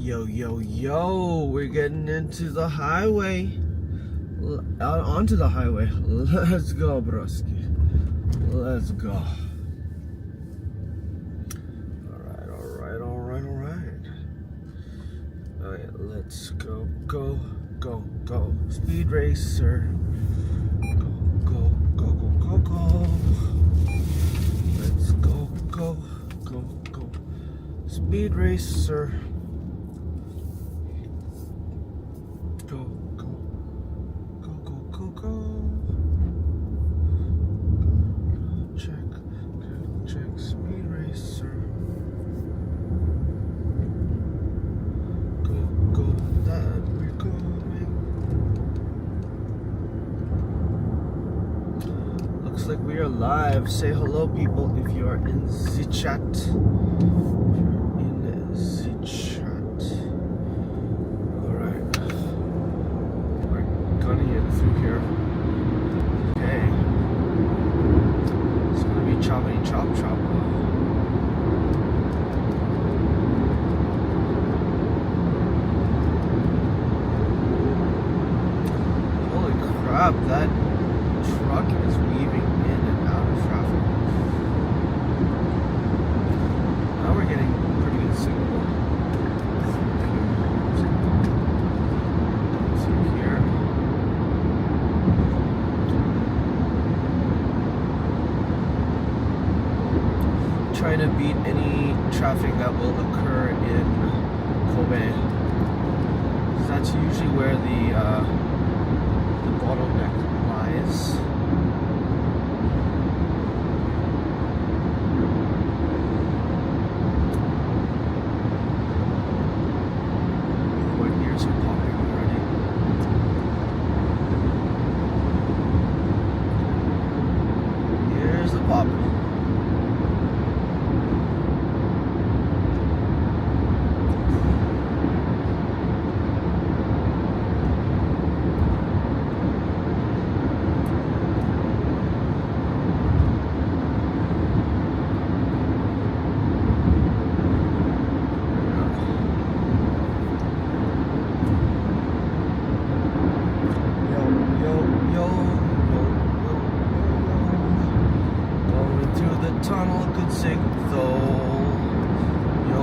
Yo, we're getting into the highway. Out onto the highway. Let's go, broski. Let's go. Alright, let's go. Speed racer. Go. Let's go. Speed racer. Go. Check speed racer. Go, that we're going. Looks like we are live. Say hello, people, if you are in the chat. Alright. We're gonna get through here. Okay. It's gonna be choppity chop. Holy crap, that truck is weaving in and out of traffic. Now we're getting pretty good signal. Through here. Trying to beat any traffic that will occur in Kobe. That's usually where the bottleneck lies. My ears are popping already. Here's the pop. Going through the tunnel, good signal. Yo.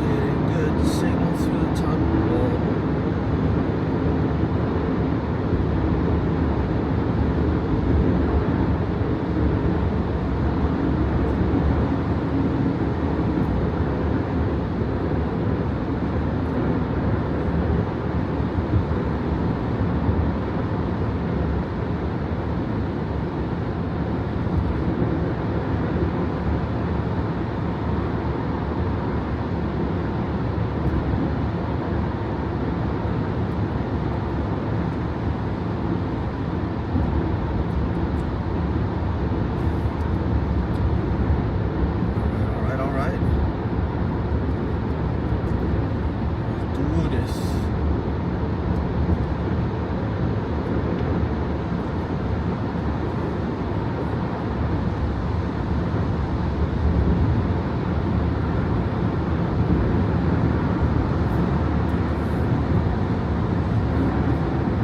Getting good signal through the tunnel. Alright. Let's do this.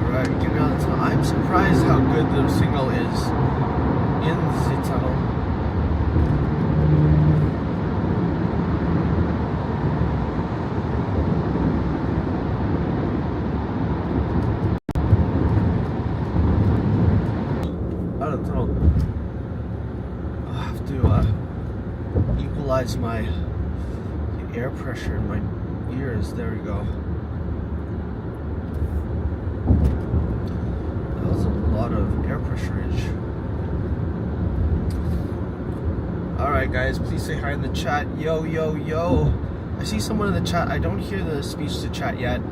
Alright, getting on the tunnel. I'm surprised how good the signal is in the tunnel. Out of the tunnel. I have to equalize the air pressure in my ears. There we go. That was a lot of air pressurage. Alright guys, please say hi in the chat. Yo. I see someone in the chat. I don't hear the speech to chat yet,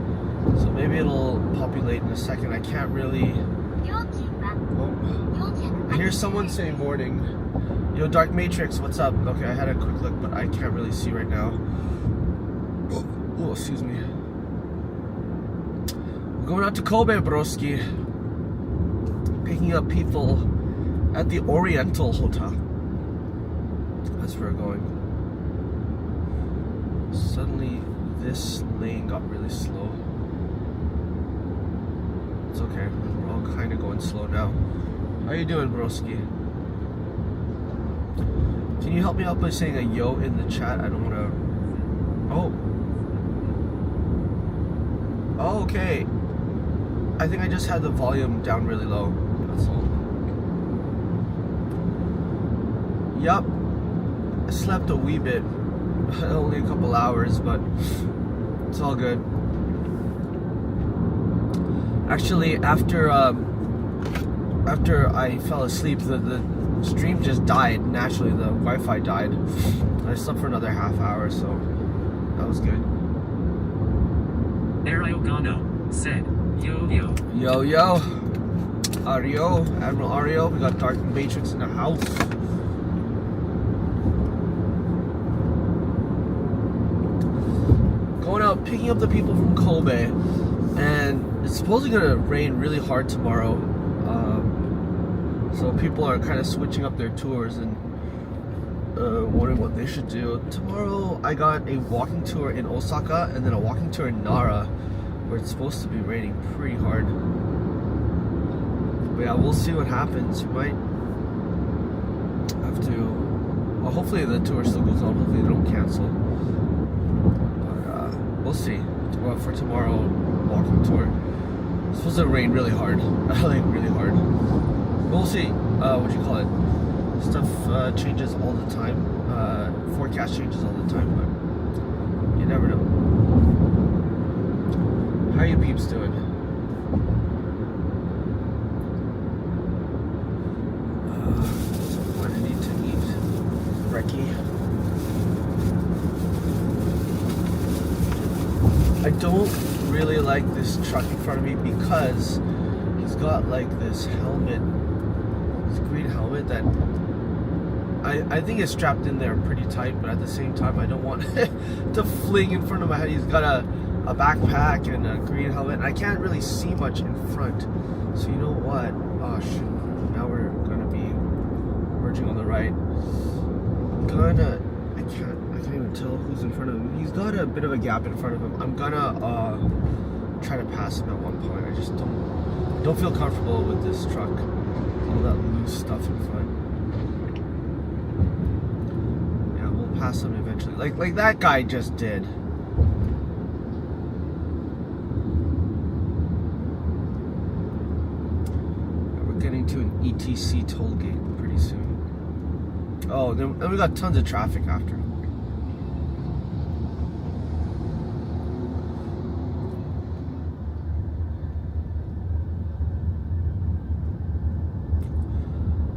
so maybe it'll populate in a second. I can't really... I hear someone say morning. Yo, Dark Matrix, what's up? Okay, I had a quick look, but I can't really see right now. Oh, excuse me. We're going out to Kobe, broski. Picking up people at the Oriental Hotel. That's where we're going. Suddenly, this lane got really slow. It's okay. We're all kind of going slow now. How you doing, broski? Can you help me out by saying a yo in the chat? I don't want to... Oh, okay. I think I just had the volume down really low. That's all. Yup. I slept a wee bit. Only a couple hours, but it's all good. Actually, after I fell asleep, the stream just died naturally. The Wi-Fi died. I slept for another half hour, so that was good. Ariogano said, yo yo. Yo yo. Ario, Admiral Ario. We got Dark Matrix in the house. Going out, picking up the people from Kobe, and it's supposedly gonna rain really hard tomorrow. So people are kind of switching up their tours and wondering what they should do. Tomorrow I got a walking tour in Osaka and then a walking tour in Nara, where it's supposed to be raining pretty hard. But yeah, we'll see what happens. We might have to... Well, hopefully the tour still goes on. Hopefully they don't cancel. But we'll see. For tomorrow walking tour, it's supposed to rain really hard. Like really hard. We'll see. What do you call it? Stuff changes all the time. Forecast changes all the time, but you never know. How are you peeps doing? What I need to eat. Brekkie. I don't really like this truck in front of me because he's got like this helmet, this green helmet that I think is strapped in there pretty tight, but at the same time I don't want to fling in front of my head. He's got a backpack and a green helmet, and I can't really see much in front. So you know what? Oh shoot! Now we're gonna be merging on the right. I can't even tell who's in front of him. He's got a bit of a gap in front of him. I'm gonna try to pass him at one point. I just don't feel comfortable with this truck. All that loose stuff in front. Yeah, we'll pass him eventually. Like that guy just did. We're getting to an ETC toll gate pretty soon. Oh, then we got tons of traffic after.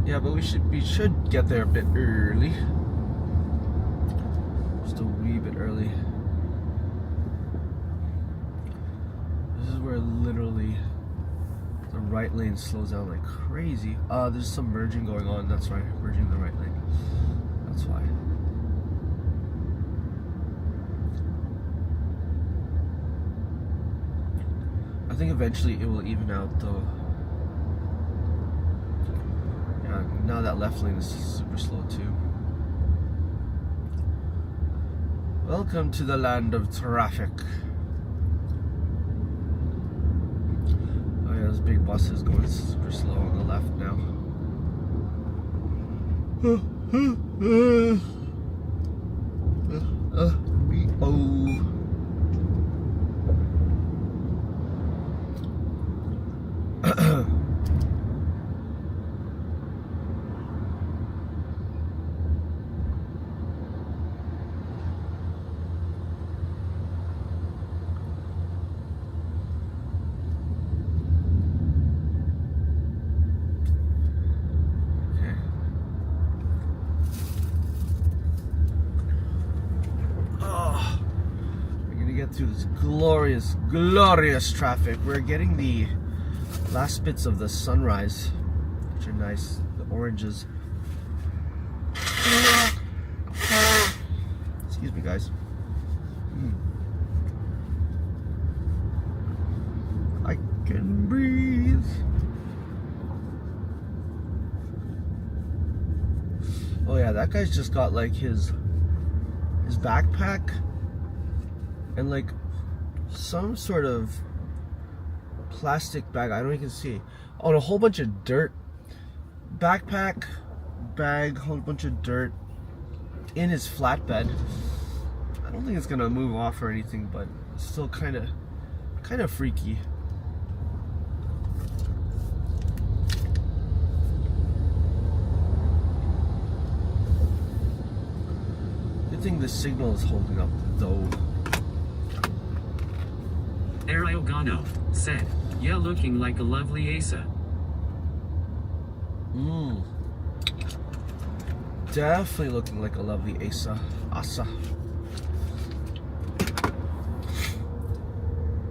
Yeah, but we should get there a bit early. Just a wee bit early. This is where literally the right lane slows down like crazy. There's some merging going on. That's right, merging the right lane. That's why. I think eventually it will even out though. Yeah, now that left lane is super slow too. Welcome to the land of traffic. Oh yeah, those big buses going super slow on the left now. Through this glorious traffic. We're getting the last bits of the sunrise, which are nice. The oranges. Excuse me, guys. can breathe. Oh yeah, that guy's just got like his backpack and like some sort of plastic bag. I don't even see. Oh, and a whole bunch of dirt. Backpack, bag, whole bunch of dirt in his flatbed. I don't think it's gonna move off or anything, but it's still kind of freaky. Good thing the signal is holding up though. Ariogano said, "Yeah, looking like a lovely Asa." Definitely looking like a lovely Asa.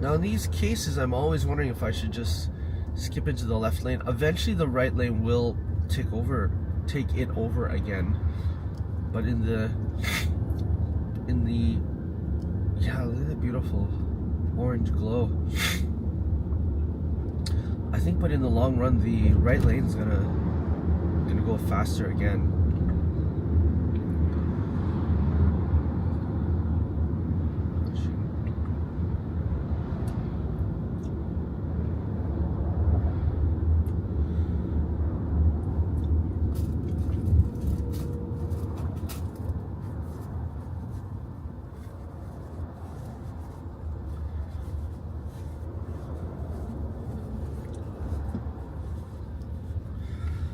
Now in these cases, I'm always wondering if I should just skip into the left lane. Eventually the right lane will take it over again. But in the yeah, look at that beautiful orange glow. I think, but in the long run, the right lane's gonna go faster again.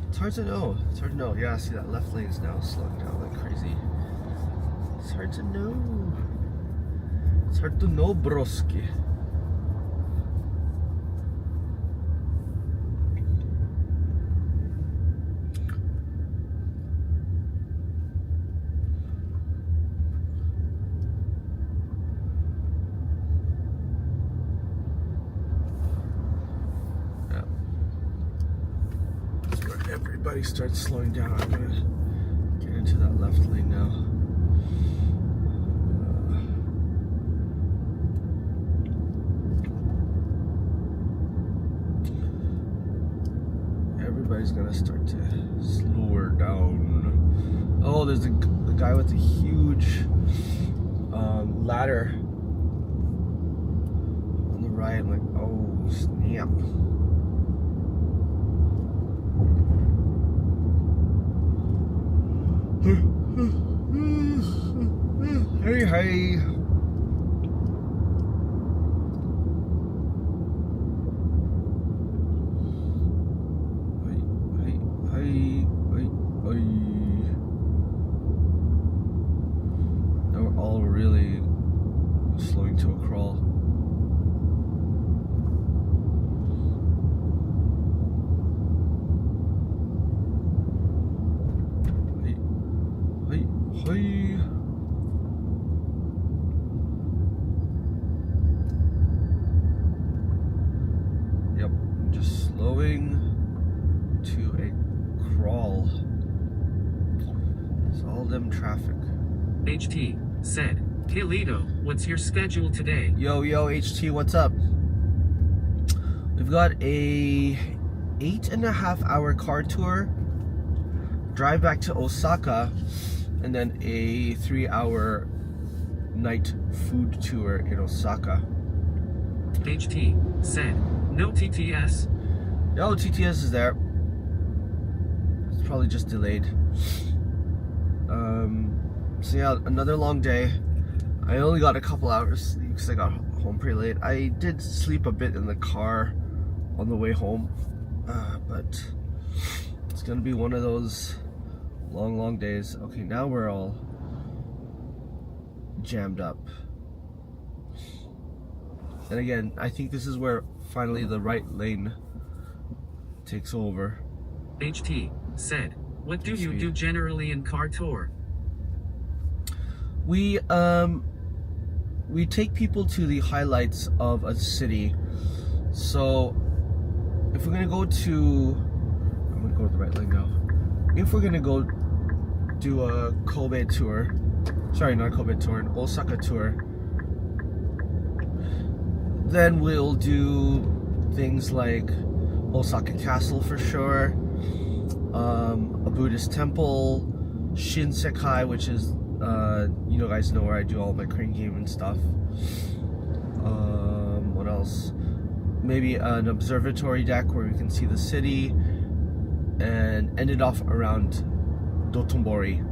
It's hard to know. It's hard to know. Yeah, see that left lane is now slowing down like crazy. It's hard to know. It's hard to know, broski. Everybody starts slowing down. I'm gonna get into that left lane now. Everybody's gonna start to slow her down. Oh, there's the guy with the huge ladder on the right. I'm like, oh snap. Hey, hey. Now we're all really slowing to a crawl. Hey. Yep, just slowing to a crawl. It's all them traffic. HT said, "Hey Lito, what's your schedule today?" Yo, HT, what's up? We've got a 8.5 hour car tour, drive back to Osaka, and then a 3-hour night food tour in Osaka. HT said, "No TTS." No, TTS is there. It's probably just delayed. So yeah, another long day. I only got a couple hours sleep because I got home pretty late. I did sleep a bit in the car on the way home, but it's gonna be one of those long days. Okay, now we're all jammed up. And again, I think this is where finally the right lane takes over. HT said, "What do you do generally in car tour?" We take people to the highlights of a city. So if we're gonna go to, I'm gonna go to the right lane now. If we're gonna go do a Kobe tour, sorry, not a Kobe tour, an Osaka tour, then we'll do things like Osaka Castle for sure, a Buddhist temple, Shinsekai, which is you guys know where I do all my crane game and stuff. What else? Maybe an observatory deck where we can see the city, and ended off around Dotonbori.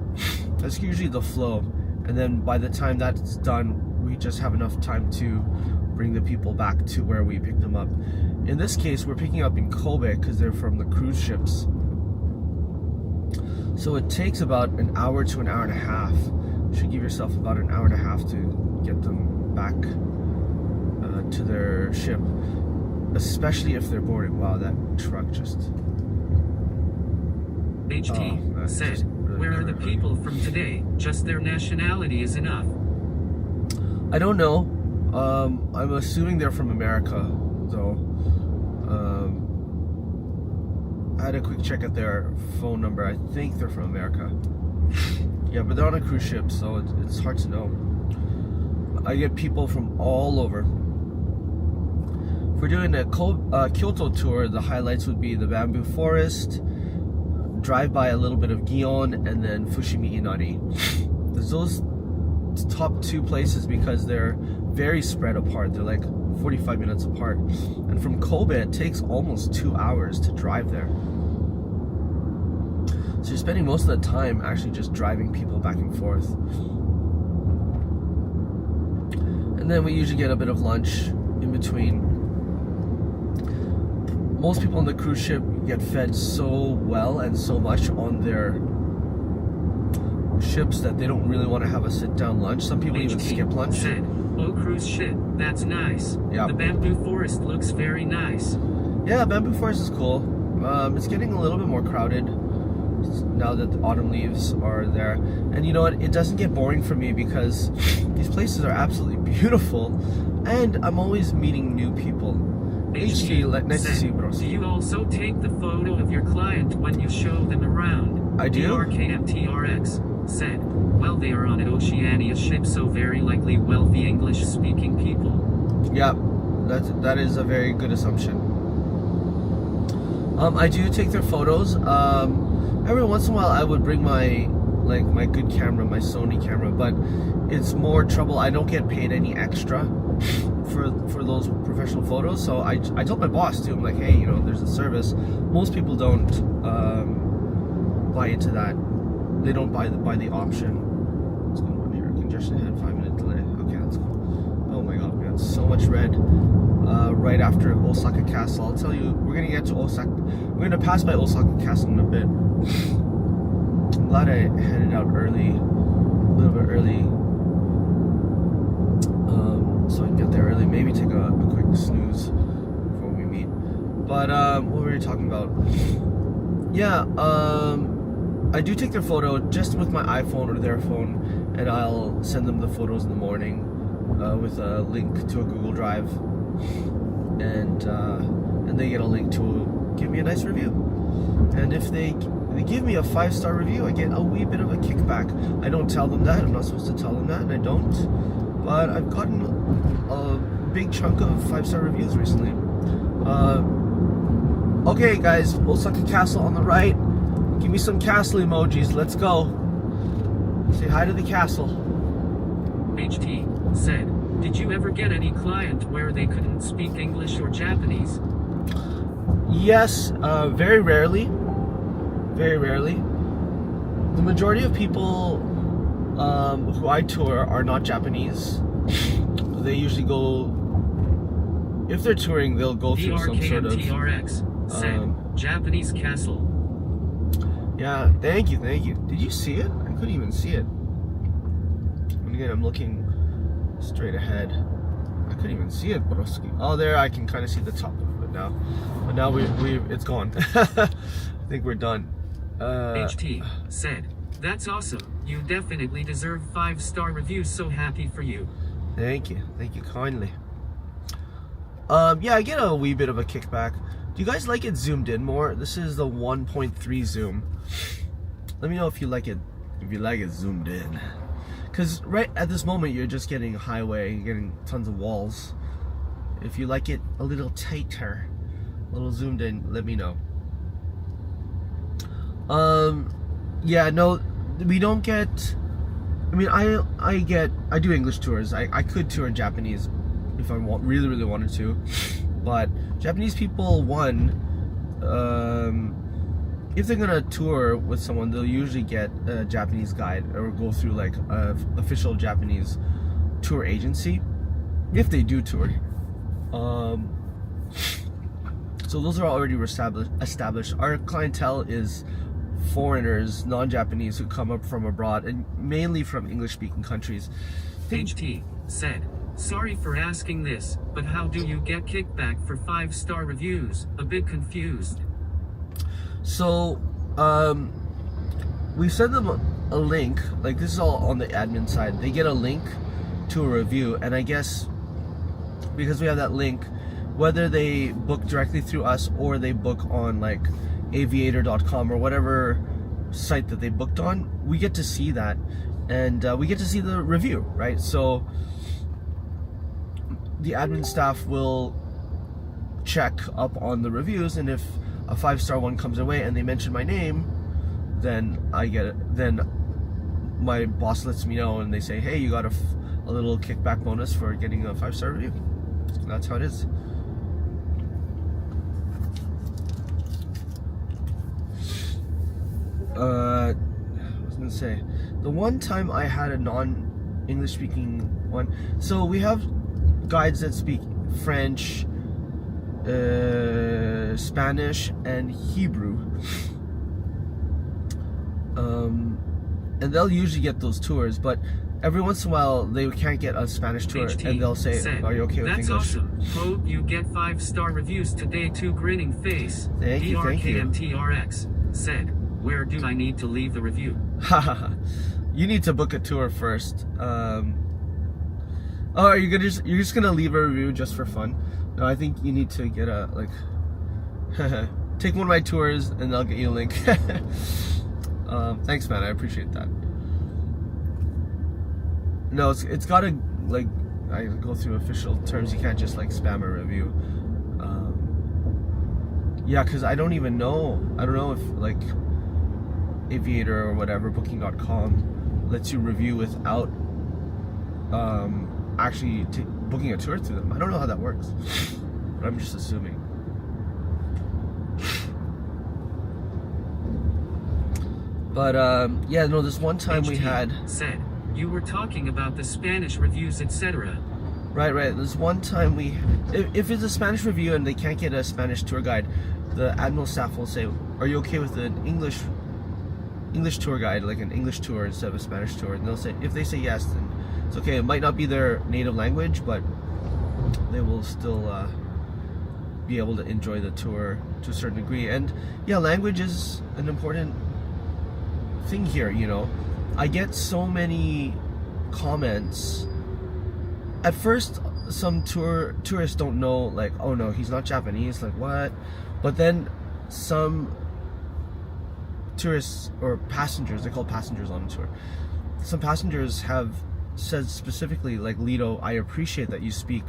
That's usually the flow, and then by the time that's done, we just have enough time to bring the people back to where we picked them up. In this case, we're picking up in Kobe because they're from the cruise ships. So it takes about an hour to an hour and a half. You should give yourself about an hour and a half to get them back to their ship, especially if they're boarding. Wow, that truck just... HT said, really where are the people from today? Just their nationality is enough. I don't know. I'm assuming they're from America, though. I had a quick check at their phone number. I think they're from America. Yeah, but they're on a cruise ship, so it's hard to know. I get people from all over. If we're doing a Kyoto tour, the highlights would be the bamboo forest, drive by a little bit of Gion, and then Fushimi Inari. There's those top two places because they're very spread apart. They're like 45 minutes apart. And from Kobe, it takes almost 2 hours to drive there. So you're spending most of the time actually just driving people back and forth. And then we usually get a bit of lunch in between. Most people on the cruise ship get fed so well and so much on their ships that they don't really want to have a sit-down lunch. Some people even skip lunch. Said, oh, cruise ship, that's nice. Yeah. The bamboo forest looks very nice. Yeah, bamboo forest is cool. It's getting a little bit more crowded now that the autumn leaves are there. And you know what? It doesn't get boring for me because these places are absolutely beautiful, and I'm always meeting new people. HT, nice to see you, bros. Do you also take the photo of your client when you show them around? I do. RKMTRX said, well, they are on an Oceania ship, so very likely wealthy English-speaking people. Yeah, that is a very good assumption. I do take their photos. Every once in a while, I would bring my good camera, my Sony camera, but it's more trouble. I don't get paid any extra for those professional photos. So I told my boss too. I'm like, hey, you know, there's a service. Most people don't buy into that. They don't buy the option. What's going on here? Congestion ahead, 5-minute delay. Okay, that's cool. Oh my god, we got so much red. Right after Osaka Castle. I'll tell you, we're gonna get to Osaka. We're gonna pass by Osaka Castle in a bit. I'm glad I headed out early, a little bit early, so I can get there early. Maybe take a quick snooze before we meet. But what were we talking about? Yeah, I do take their photo just with my iPhone or their phone, and I'll send them the photos in the morning with a link to a Google Drive, and they get a link to give me a nice review. And if they give me a 5-star review, I get a wee bit of a kickback. I don't tell them that. I'm not supposed to tell them that, and I don't. But I've gotten a big chunk of 5-star reviews recently. Okay, guys, Osaka Castle on the right. Give me some castle emojis. Let's go. Say hi to the castle. HT said, did you ever get any client where they couldn't speak English or Japanese? Yes, very rarely. Very rarely. The majority of people who I tour are not Japanese. They usually go, if they're touring, they'll go through some sort of... TRX said, Japanese castle. Yeah, thank you. Did you see it? I couldn't even see it. And again, I'm looking straight ahead. I couldn't even see it, broski. Oh, there, I can kind of see the top of it now. But now it's gone. I think we're done. HT said, that's awesome. You definitely deserve 5-star reviews. So happy for you. Thank you kindly. Yeah, I get a wee bit of a kickback. Do you guys like it zoomed in more? This is the 1.3 zoom. Let me know if you like it zoomed in. Because right at this moment, you're just getting a highway, you're getting tons of walls. If you like it a little tighter, little zoomed in, let me know. Yeah, no, we don't get. I mean, I do English tours. I could tour in Japanese if I really wanted to, but Japanese people, if they're gonna tour with someone, they'll usually get a Japanese guide or go through like a official Japanese tour agency, if they do tour. So those are already established. Our clientele is foreigners, non-Japanese, who come up from abroad, and mainly from English-speaking countries. HT said, sorry for asking this, but how do you get kickback for 5-star reviews? A bit confused. So, we send them a link, like this is all on the admin side. They get a link to a review, and I guess because we have that link, whether they book directly through us or they book on like aviator.com or whatever site that they booked on, we get to see that, and we get to see the review, right? So the admin staff will check up on the reviews, and if a 5-star one comes away and they mention my name, then I get it. Then my boss lets me know, and they say, hey, you got a little kickback bonus for getting a 5-star review. That's how it is. I was gonna say, the one time I had a non-English speaking one, so we have guides that speak French, Spanish, and Hebrew, and they'll usually get those tours, but every once in a while they can't get a Spanish tour, and they'll say, are you okay with English? That's awesome. Hope you get 5-star reviews today too. Grinning face. Thank you. DRKMTRX said, where do I need to leave the review? You need to book a tour first. Oh, you're just gonna leave a review just for fun? No, I think you need to get a, like, take one of my tours and I'll get you a link. Thanks, man, I appreciate that. No, it's gotta, like, I go through official terms. You can't just like spam a review. Yeah, because I don't know if like Aviator or whatever, booking.com lets you review without actually booking a tour through them. I don't know how that works, but I'm just assuming. But yeah, no, this one time we had said you were talking about the Spanish reviews, etc. Right. There's one time if it's a Spanish review and they can't get a Spanish tour guide, the admiral staff will say, are you okay with an English tour guide, like an English tour instead of a Spanish tour? And they'll say, if they say yes, then it's okay. It might not be their native language, but they will still be able to enjoy the tour to a certain degree. And yeah, language is an important thing here, you know. I get so many comments. At first, some tourists don't know, like, oh no, he's not Japanese, like what? But then some tourists or passengers, they're called passengers on a tour, some passengers have said specifically, like, Lito, I appreciate that you speak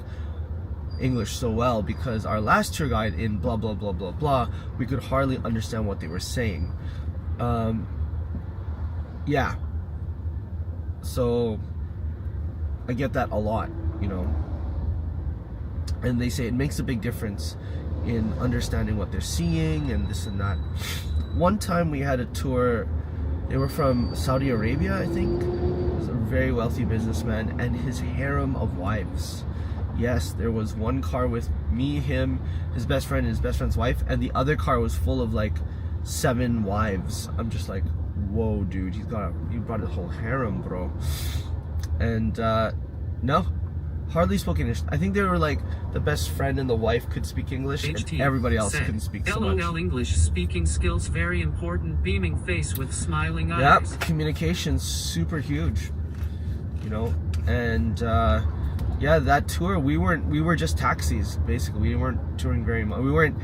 English so well, because our last tour guide in blah blah blah blah blah, we could hardly understand what they were saying. Yeah, so I get that a lot, you know, and they say it makes a big difference in understanding what they're seeing and this and that. One time we had a tour, they were from Saudi Arabia, I think. It was a very wealthy businessman and his harem of wives. Yes, there was one car with me, him, his best friend, and his best friend's wife, and the other car was full of like 7 wives. I'm just like, whoa, dude, he brought a whole harem, bro. And no, hardly spoke English. I think they were like the best friend and the wife could speak English, and everybody else couldn't speak so much. LOL, English speaking skills very important. Beaming face with smiling eyes. Yep, communication's super huge, you know. And yeah, that tour, we were just taxis basically. We weren't touring very much. We weren't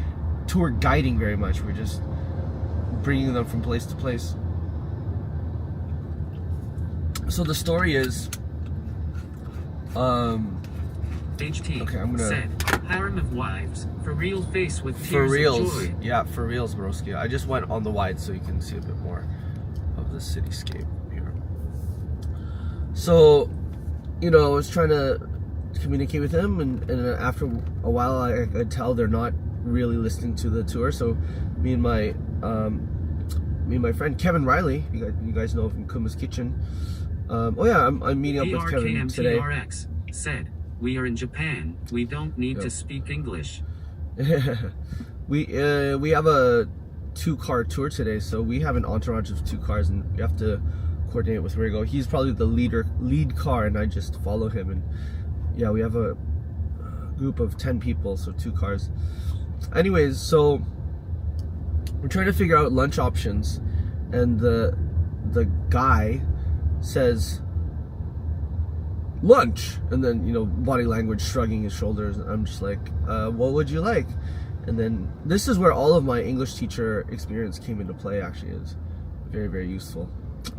tour guiding very much. We were just bringing them from place to place. So the story is, HT Okay, I'm gonna- said, harem of wives, for real face with For tears reals. of joy. Yeah, for reals, broski. I just went on the wide so you can see a bit more of the cityscape here. So, I was trying to communicate with him, and after a while I could tell they're not really listening to the tour. So me and my friend Kevin Riley, you guys know from Kuma's Kitchen. I'm meeting up with Kevin today. PRKMTRX said, we are in Japan. We don't need to speak English. We have a 2-car tour today, so we have an entourage of 2 cars, and we have to coordinate with Rigo. He's probably the lead car, and I just follow him. And yeah, we have a group of 10 people, so 2 cars. Anyways, so we're trying to figure out lunch options, and the guy says lunch, and then body language, shrugging his shoulders, and I'm just like, what would you like? And then this is where all of my English teacher experience came into play. Actually, is very, very useful.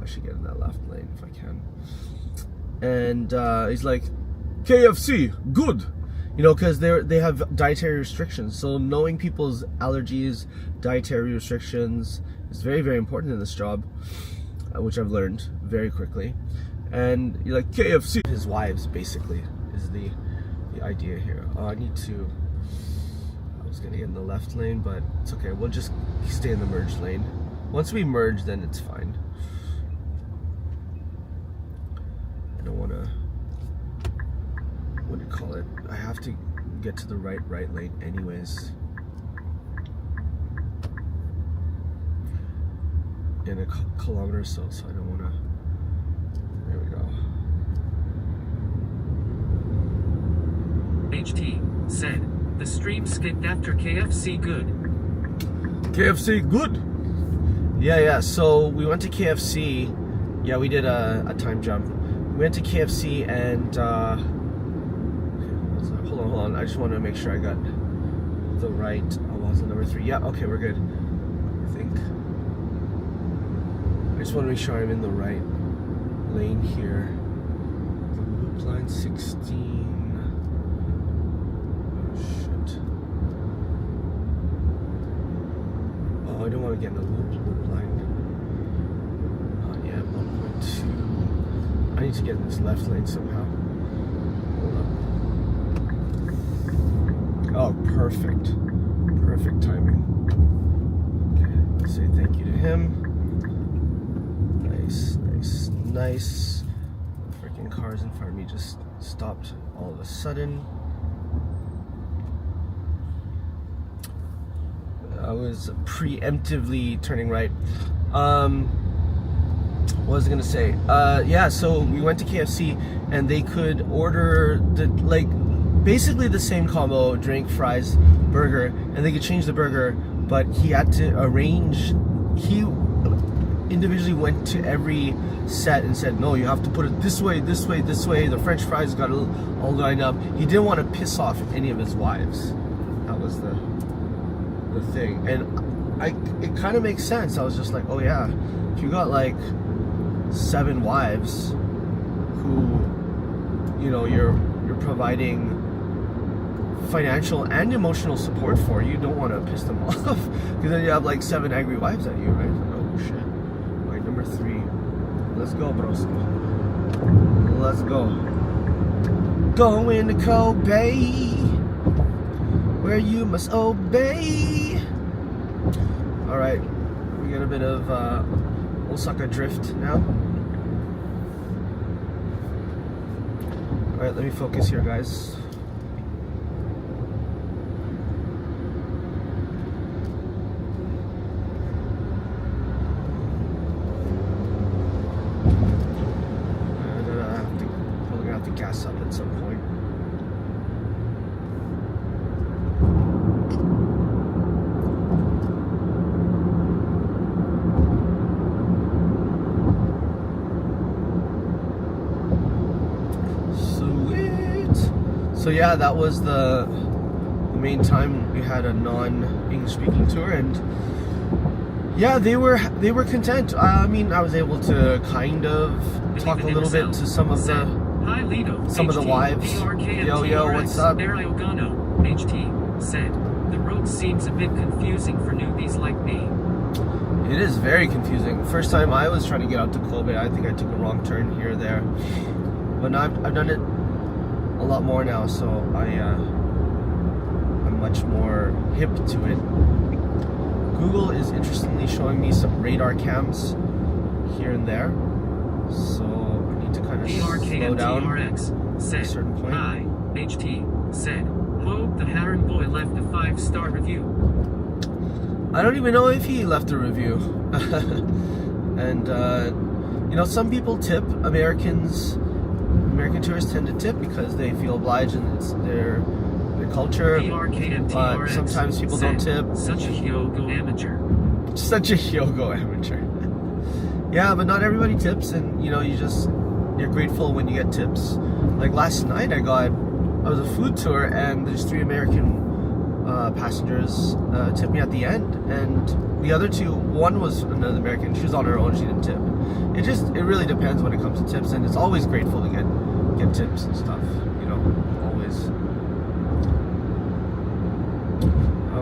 I should get in that left lane if I can. And he's like, KFC, good, because they have dietary restrictions. So knowing people's allergies, dietary restrictions is very, very important in this job, which I've learned very quickly. And you're like, KFC. His wives, basically, is the idea here. I was gonna get in the left lane, but it's okay. We'll just stay in the merge lane. Once we merge, then it's fine. I don't wanna, what do you call it? I have to get to the right lane anyways. In a kilometer or so I don't wanna, there we go. HT said, the stream skipped after KFC good. KFC good. Yeah. So we went to KFC. Yeah, we did a time jump. We went to KFC and hold on. I just want to make sure I got the right. Oh, was it number 3? Yeah. Okay, we're good. I think. I just want to make sure I'm in the right lane here. The loop line 16. I don't want to get in the loop line. Yeah, 1.2. I need to get in this left lane somehow. Hold up. Oh, perfect. Perfect timing. Okay, let's say thank you to him. Nice. The freaking cars in front of me just stopped all of a sudden. I was preemptively turning right. What was I gonna say? Yeah, so we went to KFC and they could order basically the same combo, drink, fries, burger, and they could change the burger, but he had to arrange. He individually went to every set and said, no, you have to put it this way. The French fries got all lined up. He didn't want to piss off any of his wives. That was the thing, and it kind of makes sense. I was just like, oh yeah, if you got 7 wives who you're providing financial and emotional support for, you don't want to piss them off, because then you have 7 angry wives at you, right? Oh shit. All right, number 3, let's go, broski, let's go. Going to Kobe, where you must obey. All right, we got a bit of Osaka drift now. All right, let me focus here, guys. Probably gonna have to gas up at some point. So yeah, that was the main time we had a non-English speaking tour, and yeah, they were content. I mean, I was able to kind of talk a little bit to some of the Hi Lito. Some of the wives. Yo, what's up? Ariogano, HT, said, the road seems a bit confusing for newbies like me. It is very confusing. First time I was trying to get out to Kobe, I think I took a wrong turn here or there. But now I've done it a lot more now, so I'm much more hip to it. Google is interestingly showing me some radar cams here and there, so I need to kind of slow down at a certain point. Hi, HT, said, hope the Harem boy left a 5-star review. I don't even know if he left a review. And you know, some people tip. American tourists tend to tip because they feel obliged and it's their culture. But sometimes people don't tip. Such a Hyogo amateur. Such a Hyogo amateur. Yeah, but not everybody tips, and you know, you're grateful when you get tips. Like last night, I was a food tour, and there's 3 American passengers tipped me at the end, and the other 2, one was another American. She was on her own, she didn't tip. It really depends when it comes to tips, and it's always grateful to get tips and stuff, you know, always.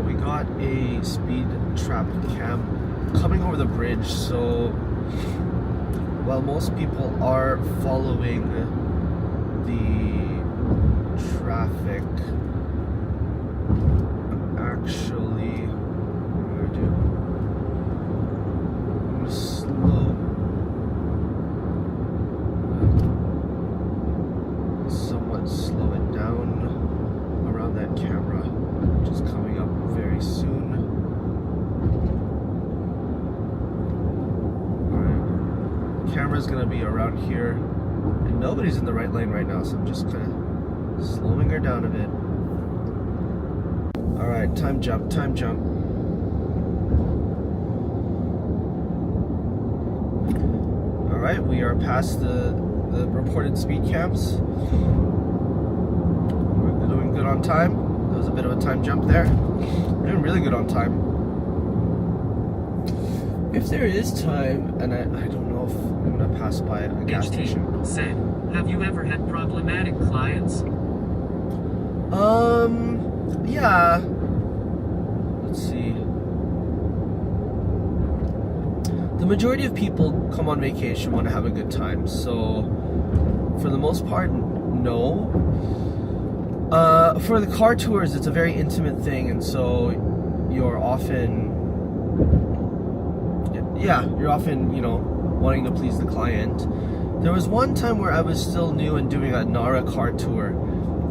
We got a speed trap cam coming over the bridge, so while most people are following the traffic, actually, I'm gonna somewhat slow it down around that camera, which is coming up very soon. Alright, camera's gonna be around here, and nobody's in the right lane right now, so I'm just kind of slowing her down a bit. Alright, time jump. Alright, we are past the reported speed cams. We're doing good on time. That was a bit of a time jump there. We're doing really good on time. If there is time, and I don't know if I'm going to pass by a gas station. Said, have you ever had problematic clients? Yeah. Let's see. The majority of people come on vacation, want to have a good time. So, for the most part, no. For the car tours, it's a very intimate thing, and so you're often, you know, wanting to please the client. There was one time where I was still new and doing a Nara car tour,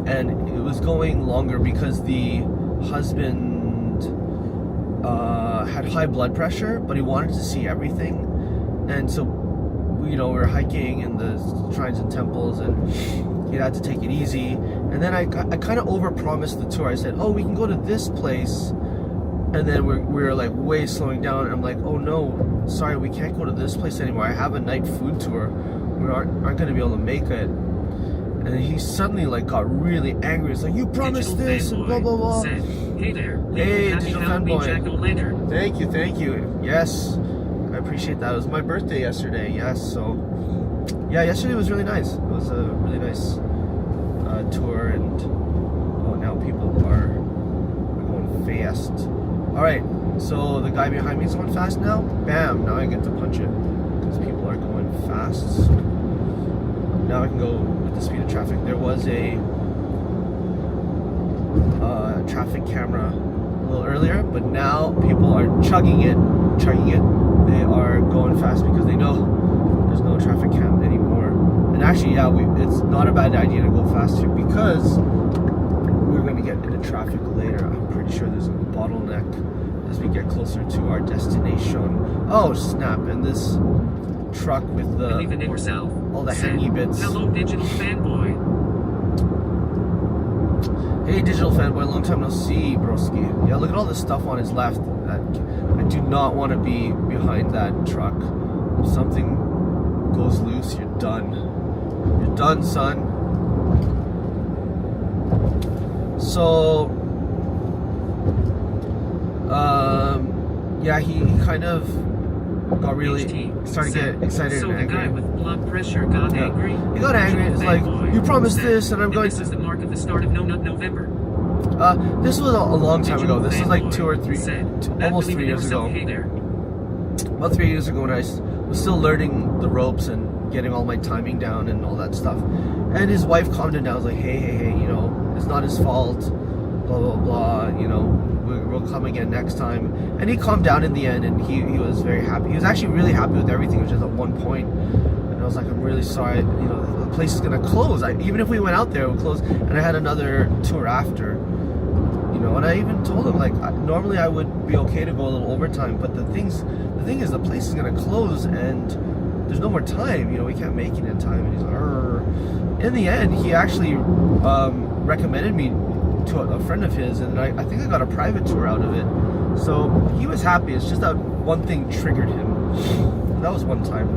and it was going longer because the husband had high blood pressure, but he wanted to see everything, and so we were hiking in the shrines and temples, and he had to take it easy. And then I kind of overpromised the tour. I said, oh, we can go to this place, and then we're like way slowing down, and I'm like, oh no, sorry, we can't go to this place anymore. I have a night food tour. We aren't going to be able to make it. And then he suddenly like got really angry. He's like, you promised this, and blah blah blah. Said, hey there, hey, digital fanboy. Jack-o'-lantern. Thank you. Yes, I appreciate that. It was my birthday yesterday. Yes, so yeah, yesterday was really nice. It was a really nice tour, and now people are going fast. All right, so the guy behind me is going fast now. Bam! Now I get to punch it because people are going fast. So now I can go with the speed of traffic. There was a traffic camera a little earlier, but now people are chugging it. They are going fast because they know there's no traffic cam anymore. And actually, yeah, it's not a bad idea to go faster because we're going to get into traffic later. I'm pretty sure there's a bottleneck as we get closer to our destination. Oh snap! And this truck with all the hangy bits. Hello, digital fanboy. Hey, digital fanboy, long time no see, broski. Yeah, look at all the stuff on his left. I do not want to be behind that truck. If something goes loose, you're done. You're done, son. So, yeah, he kind of got really started to get excited so and angry. the guy with blood pressure got angry. He got angry. It's like, you promised this, and I'm going. This is the mark of the start of No Nut November. This was a long time ago. This was like 2 or 3, almost 3 years ago. Hey there. About 3 years ago, when I was still learning the ropes and getting all my timing down and all that stuff. And his wife calmed him down. I was like, hey, you know, it's not his fault. Blah blah blah. You know, we'll come again next time. And he calmed down in the end, and he was very happy. He was actually really happy with everything. It was just at one point, and I was like, I'm really sorry. You know, the place is gonna close. Even if we went out there, it would close. And I had another tour after. You know, and I even told him, like, normally I would be okay to go a little overtime, but the thing is, the place is gonna close, and there's no more time. You know, we can't make it in time. And he's like, Arr. In the end, he actually recommended me to a friend of his, and I think I got a private tour out of it. So he was happy. It's just that one thing triggered him. And that was one time.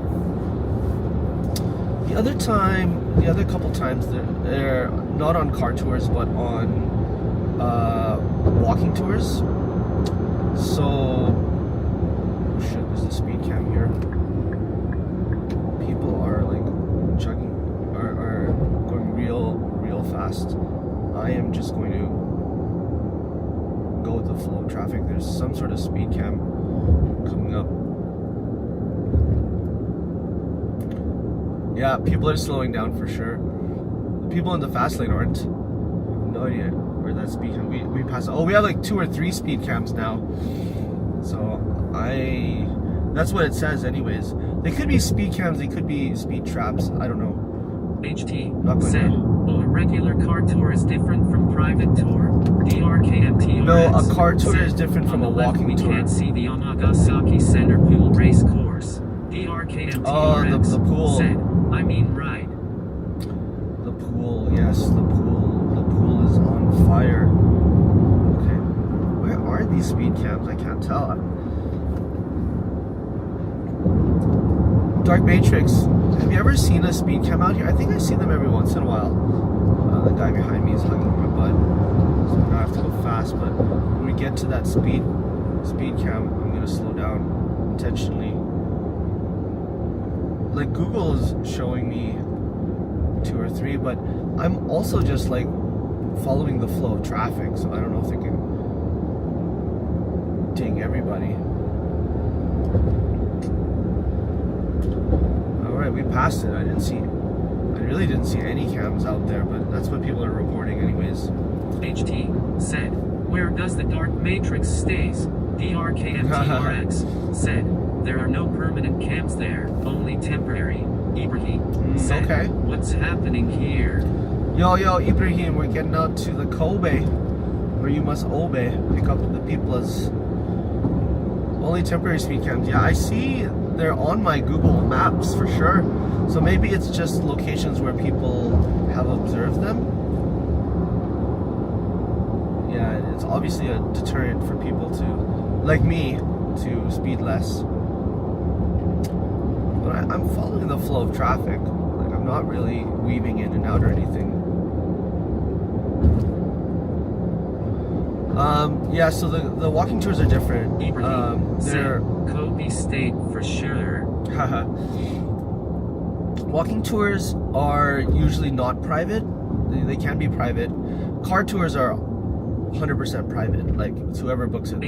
The other couple times, they're not on car tours, but on walking tours. So, oh shit, there's a speed cam here. People are like chugging, are going real fast. I am just going to go with the flow of traffic. There's some sort of speed cam coming up. Yeah, people are slowing down for sure. The people in the fast lane aren't. No idea where that speed cam. We passed. Oh, we have like 2 or 3 speed cams now. So that's what it says anyways. They could be speed cams, they could be speed traps. I don't know. HT said, "Oh, a regular car tour is different from private tour. DRKMTRS." No, a car tour is different from a walking tour. We can't see the Yamagasaki Center Pool race course. DRKMTRS. Oh, the pool. Said, I mean ride. The pool, yes, the pool. The pool is on fire. Okay, where are these speed cams? I can't tell. Dark Matrix. Have you ever seen a speed cam out here? I think I see them every once in a while. The guy behind me is hugging my butt, so I'm gonna have to go fast. But when we get to that speed cam, I'm gonna slow down intentionally. Like Google is showing me 2 or 3, but I'm also just like following the flow of traffic, so I don't know if they can ding everybody. Alright, we passed it. I really didn't see any cams out there, but that's what people are reporting anyways. HT said, "Where does the Dark Matrix stays?" DRKMTRX said, "There are no permanent cams there, only temporary." Ibrahim said, okay. "What's happening here?" Yo, Ibrahim, we're getting out to the Kobe, where you must obey. Pick up the people as only temporary speed cams. Yeah, I see they're on my Google Maps for sure. So maybe it's just locations where people have observed them. Yeah, it's obviously a deterrent for people to, like me, to speed less. But I'm following the flow of traffic. Like, I'm not really weaving in and out or anything. Yeah, so the walking tours are different. They're Kobe State for sure. Walking tours are usually not private. They can be private. Car tours are 100% private. Like, it's whoever books it.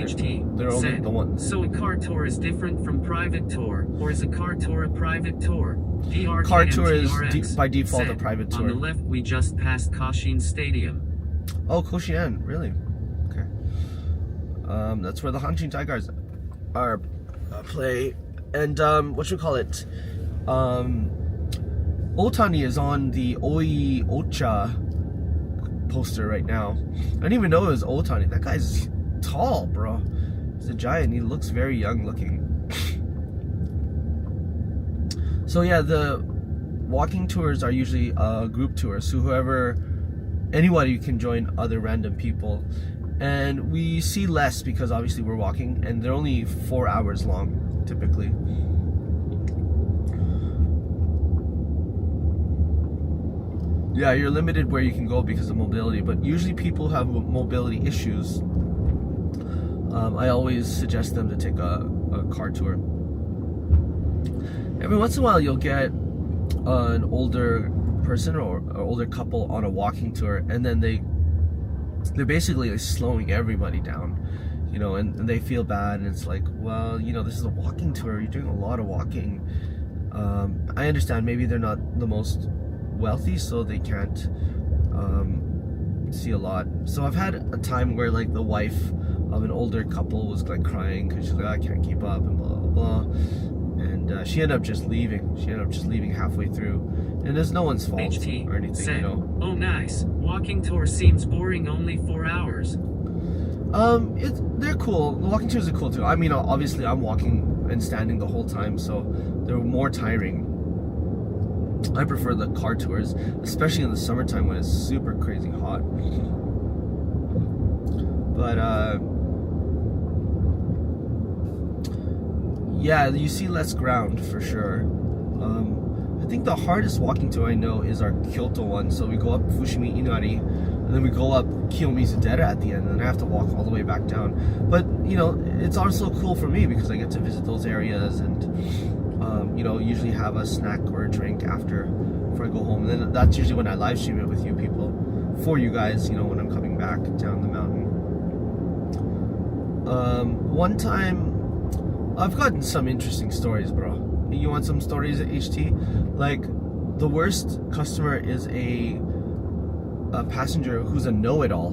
They're only the ones. So a car tour is different from private tour, or is a car tour a private tour? Car tour is by default a private tour. On the left, we just passed Kashin Stadium. Oh, Koshin, really? Okay. That's where the Hanshin Tigers are play. And what should we call it? Otani is on the Oi Ocha poster right now. I didn't even know it was Otani. That guy's tall, bro. He's a giant. He looks very young looking. So yeah, the walking tours are usually group tours. So anybody can join other random people. And we see less because obviously we're walking, and they're only 4 hours long, typically. Yeah, you're limited where you can go because of mobility, but usually people have mobility issues. I always suggest them to take a car tour. every once in a while you'll get an older person or older couple on a walking tour, and then they're basically like slowing everybody down, you know, and they feel bad, and it's like, well, you know, this is a walking tour, you're doing a lot of walking. I understand maybe they're not the most wealthy, so they can't see a lot. So I've had a time where like the wife of an older couple was like crying because she's like, I can't keep up and blah blah blah, and she ended up just leaving halfway through, and it's no one's fault HT or anything, said, you know. "Oh nice, walking tour seems boring, only 4 hours." They're cool. The walking tours are cool too. I mean, obviously I'm walking and standing the whole time, so they're more tiring. I prefer the car tours, especially in the summertime when it's super crazy hot. But yeah, you see less ground for sure. I think the hardest walking tour I know is our Kyoto one. So we go up Fushimi Inari, and then we go up Kiyomizu-dera at the end, and I have to walk all the way back down. But you know, it's also cool for me because I get to visit those areas, and you know, usually have a snack or a drink before I go home. And then that's usually when I live stream it with you people, for you guys, you know, when I'm coming back down the mountain. One time, I've gotten some interesting stories, bro. You want some stories at HT? Like, the worst customer is a passenger who's a know-it-all.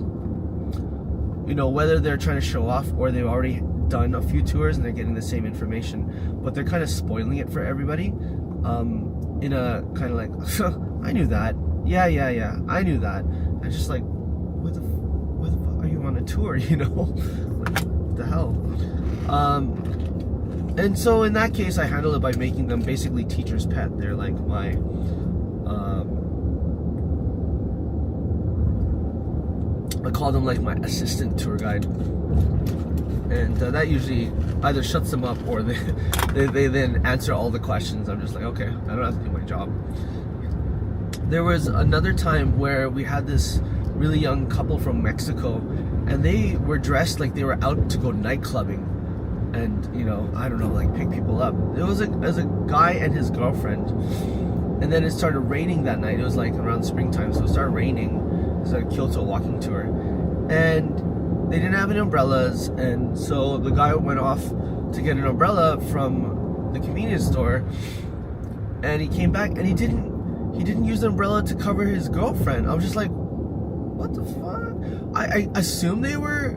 You know, whether they're trying to show off or they've already done a few tours and they're getting the same information, but they're kind of spoiling it for everybody. In a kind of like, I knew that. Yeah, I knew that. I'm just like, what the fuck are you on a tour? You know, like, what the hell? And so in that case, I handle it by making them basically teacher's pet. They're like my, I call them like my assistant tour guide. And that usually either shuts them up or they then answer all the questions. I'm just like, okay, I don't have to do my job. There was another time where we had this really young couple from Mexico, and they were dressed like they were out to go night clubbing. And, you know, I don't know, like pick people up. It was a guy and his girlfriend. And then it started raining that night. It was like around springtime, so it started raining. It was a Kyoto walking tour. And they didn't have any umbrellas, and so the guy went off to get an umbrella from the convenience store, and he came back and he didn't use the umbrella to cover his girlfriend. I was just like, what the fuck? I assume they were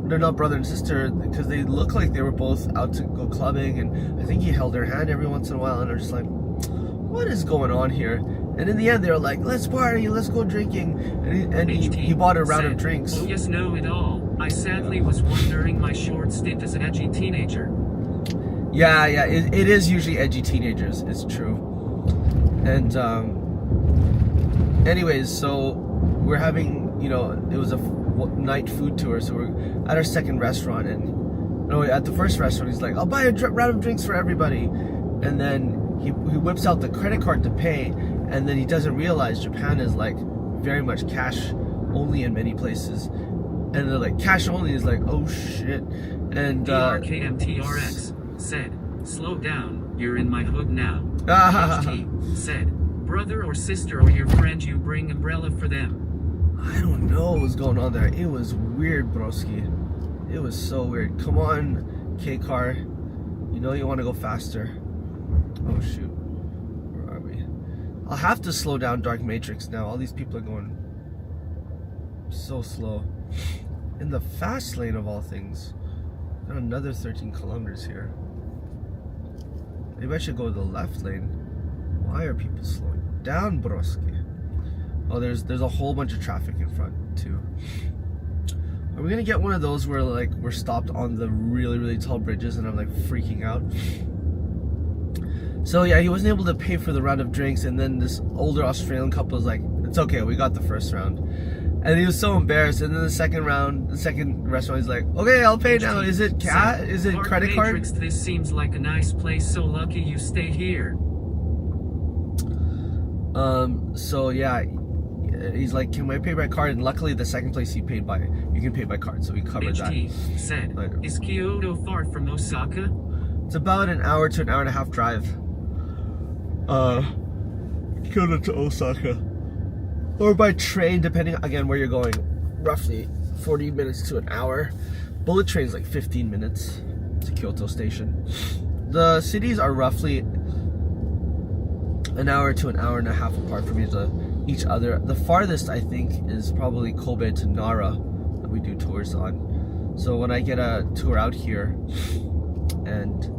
they're not brother and sister because they look like they were both out to go clubbing, and I think he held her hand every once in a while, and I'm just like, what is going on here? And in the end, they were like, let's party, let's go drinking. And he bought a round of drinks. Oh, yes, know it all. I sadly was wondering my short stint as an edgy teenager. Yeah, it is usually edgy teenagers. It's true. And anyways, so we're having, you know, it was a night food tour. So we're at our second restaurant. And at the first restaurant, he's like, I'll buy a round of drinks for everybody. And then he whips out the credit card to pay, and then he doesn't realize Japan is like very much cash only in many places, and they're like, cash only is like, oh shit. And DRKMTRX said, slow down, you're in my hood now. HT said, brother or sister or your friend, you bring umbrella for them. I don't know what was going on there. It was weird, broski. It was so weird. Come on, K-car, you know you want to go faster. Oh shoot, where are we? I'll have to slow down Dark Matrix now. All these people are going so slow. In the fast lane of all things. Got another 13 kilometers here. Maybe I should go to the left lane. Why are people slowing down, broski? Oh, there's a whole bunch of traffic in front too. Are we gonna get one of those where like we're stopped on the really, really tall bridges and I'm like freaking out? So yeah, he wasn't able to pay for the round of drinks, and then this older Australian couple was like, it's okay, we got the first round. And he was so embarrassed, and then the second restaurant, he's like, okay, I'll pay now. Is it credit card? Matrix, this seems like a nice place, so lucky you stay here. So yeah, he's like, can I pay by card? And luckily the second place you can pay by card, so we covered that. said, is Kyoto far from Osaka? It's about an hour to an hour and a half drive. Kyoto to Osaka. Or by train, depending again where you're going. Roughly 40 minutes to an hour. Bullet train's like 15 minutes to Kyoto station. The cities are roughly an hour to an hour and a half apart from each other. The farthest, I think, is probably Kobe to Nara that we do tours on. So when I get a tour out here, and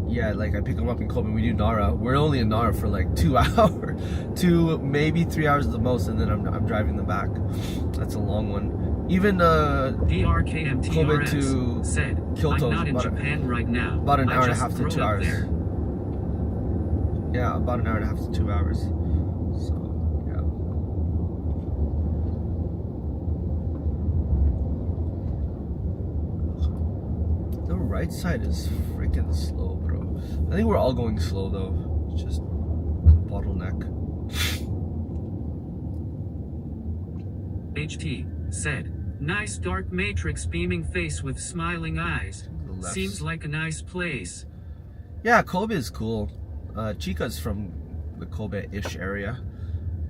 yeah, like I pick them up in Kobe, we do Nara. We're only in Nara for like 2 hours, 2 maybe 3 hours at the most, and then I'm driving them back. That's a long one. Even Kobe to said, Kyoto I'm not is in Japan right now. about an hour and a just half to grew 2 up hours. there. Yeah, about an hour and a half to 2 hours. So yeah. The right side is freaking slow, bro. I think we're all going slow though. It's just bottleneck. HT said, nice dark matrix beaming face with smiling eyes. Seems like a nice place. Yeah, Kobe is cool. Chika's from the Kobe-ish area.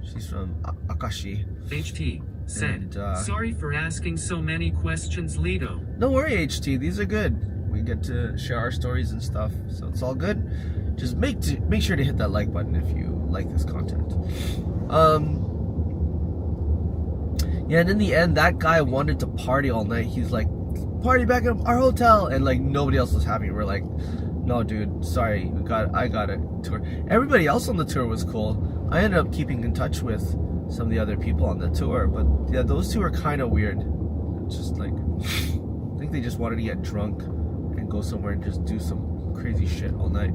She's from Akashi. HT said, And, sorry for asking so many questions, Lito. Don't worry, HT. These are good. We get to share our stories and stuff, so it's all good. Just make sure to hit that like button if you like this content. Yeah, and in the end, that guy wanted to party all night. He's like, party back at our hotel, and like nobody else was happy. We're like, no, dude, sorry, I got a tour. Everybody else on the tour was cool. I ended up keeping in touch with some of the other people on the tour, but yeah, those two are kind of weird. Just like, I think they just wanted to get drunk and go somewhere and just do some crazy shit all night.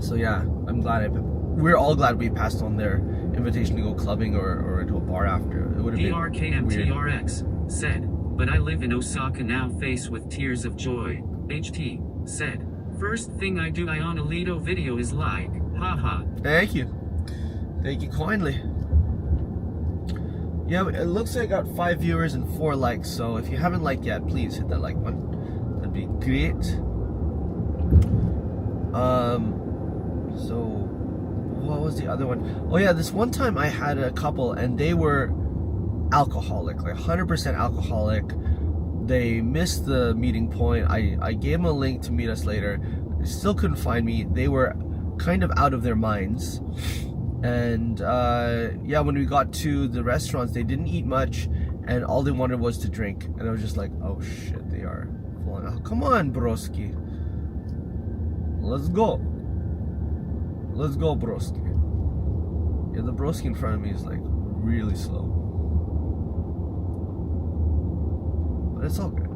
So yeah, we're all glad we passed on their invitation to go clubbing or to a bar after. It would have been weird. DRKMTRX said, but I live in Osaka now, face with tears of joy. HT said, first thing I do on a Lito video is like, haha. Thank you kindly. Yeah, it looks like I got 5 viewers and 4 likes, so if you haven't liked yet, please hit that like button. That'd be great. So what was the other one? Oh yeah, this one time I had a couple and they were alcoholic, like 100% alcoholic. They missed the meeting point. I gave them a link to meet us later. They still couldn't find me. They were kind of out of their minds. And yeah, when we got to the restaurants, they didn't eat much and all they wanted was to drink. And I was just like, oh shit, they are falling out. Come on, broski. Let's go. Let's go, broski. Yeah, the broski in front of me is like really slow. But it's all good.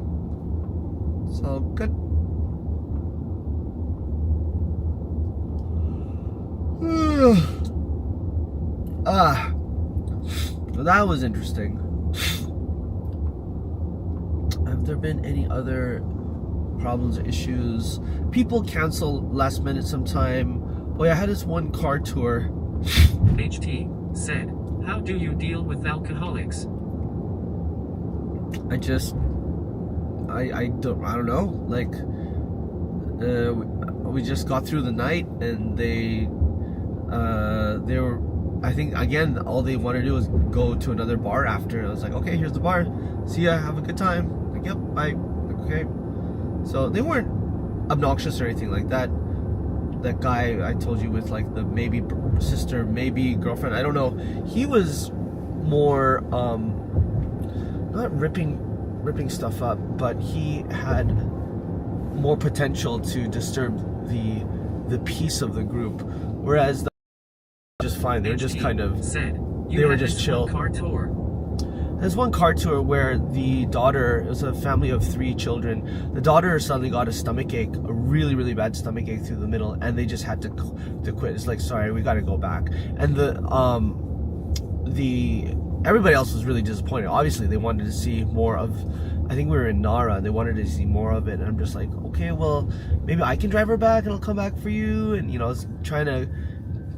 It's all good. Well, that was interesting. Have there been any other problems or issues? People cancel last minute sometime. Oh yeah, I had this one car tour. HT said, how do you deal with alcoholics? I don't know. Like, we just got through the night, and they were, I think, again, all they wanted to do was go to another bar after. I was like, okay, here's the bar. See ya. Have a good time. Like, yep, bye. Like, okay. So they weren't obnoxious or anything like that. That guy I told you with like the maybe sister, maybe girlfriend, I don't know. He was more not ripping stuff up, but he had more potential to disturb the peace of the group. Whereas the just fine. They were just kind of they were just chill. Car tour. There's one car tour where the daughter, it was a family of 3 children. The daughter suddenly got a stomach ache, a really, really bad stomach ache through the middle, and they just had to quit. It's like, sorry, we got to go back. And everybody else was really disappointed. Obviously, they wanted to see more of. I think we were in Nara. They wanted to see more of it, and I'm just like, okay, well, maybe I can drive her back, and I'll come back for you. And I was trying to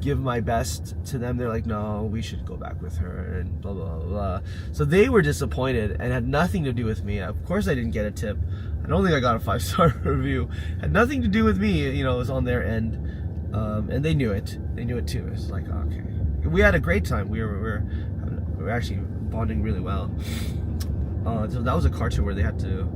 give my best to them, they're like, no, we should go back with her and blah blah blah. So they were disappointed and had nothing to do with me. Of course I didn't get a tip. I don't think I got a 5-star review. Had nothing to do with me, you know, it was on their end. And they knew it. They knew it too. It's like, okay. We had a great time. We were actually bonding really well. So that was a car tour where they had to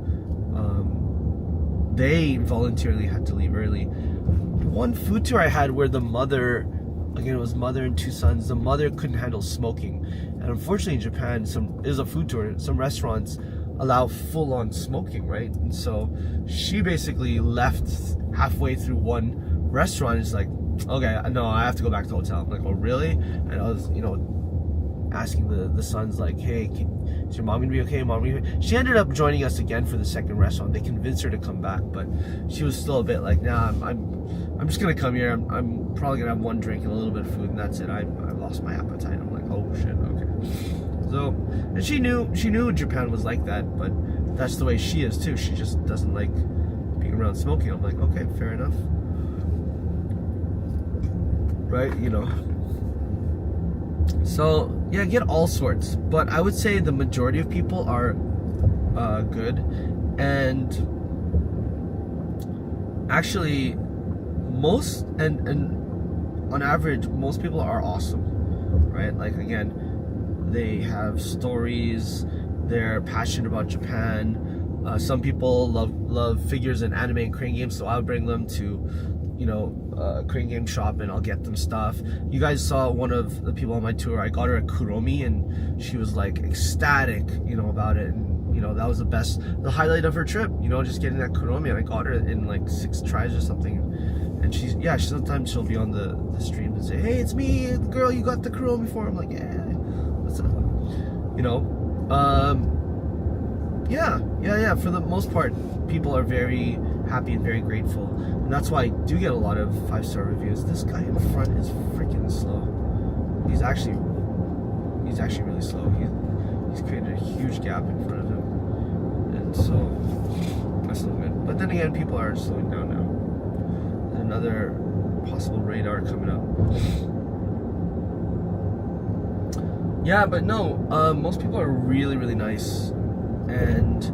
they voluntarily had to leave early. One food tour I had where the mother, again, it was mother and 2 sons. The mother couldn't handle smoking, and unfortunately in Japan, it was a food tour. Some restaurants allow full-on smoking, right? And so she basically left halfway through one restaurant. It's like, okay, no, I have to go back to the hotel. I'm like, oh really? And I was, you know, asking the sons like, hey, is your mom gonna be okay? Mom gonna be okay? She ended up joining us again for the second restaurant. They convinced her to come back, but she was still a bit like, nah, I'm just gonna come here. I'm probably gonna have 1 drink and a little bit of food, and that's it. I lost my appetite. I'm like, oh shit, okay. So, and she knew Japan was like that, but that's the way she is too. She just doesn't like being around smoking. I'm like, okay, fair enough, right? You know. So yeah, get all sorts, but I would say the majority of people are good, and actually most and on average most people are awesome, right? Like, again, they have stories, they're passionate about Japan. Some people love figures and anime and crane games, so I'll bring them to, you know, crane game shop and I'll get them stuff. You guys saw one of the people on my tour. I got her a Kuromi and she was like ecstatic, you know, about it. And, you know, that was the highlight of her trip, you know, just getting that Kuromi. And I got her in like 6 tries or something. And sometimes she'll be on the stream and say, hey, it's me, the girl you got the Kuromi for. I'm like, yeah, what's up? You know, yeah, for the most part, people are very happy and very grateful, and that's why I do get a lot of 5-star reviews. This guy in front is freaking slow. He's actually really slow. He's created a huge gap in front of him, and so that's not good. But then again, people are slowing down now. There's another possible radar coming up. Yeah, but no, most people are really, really nice, and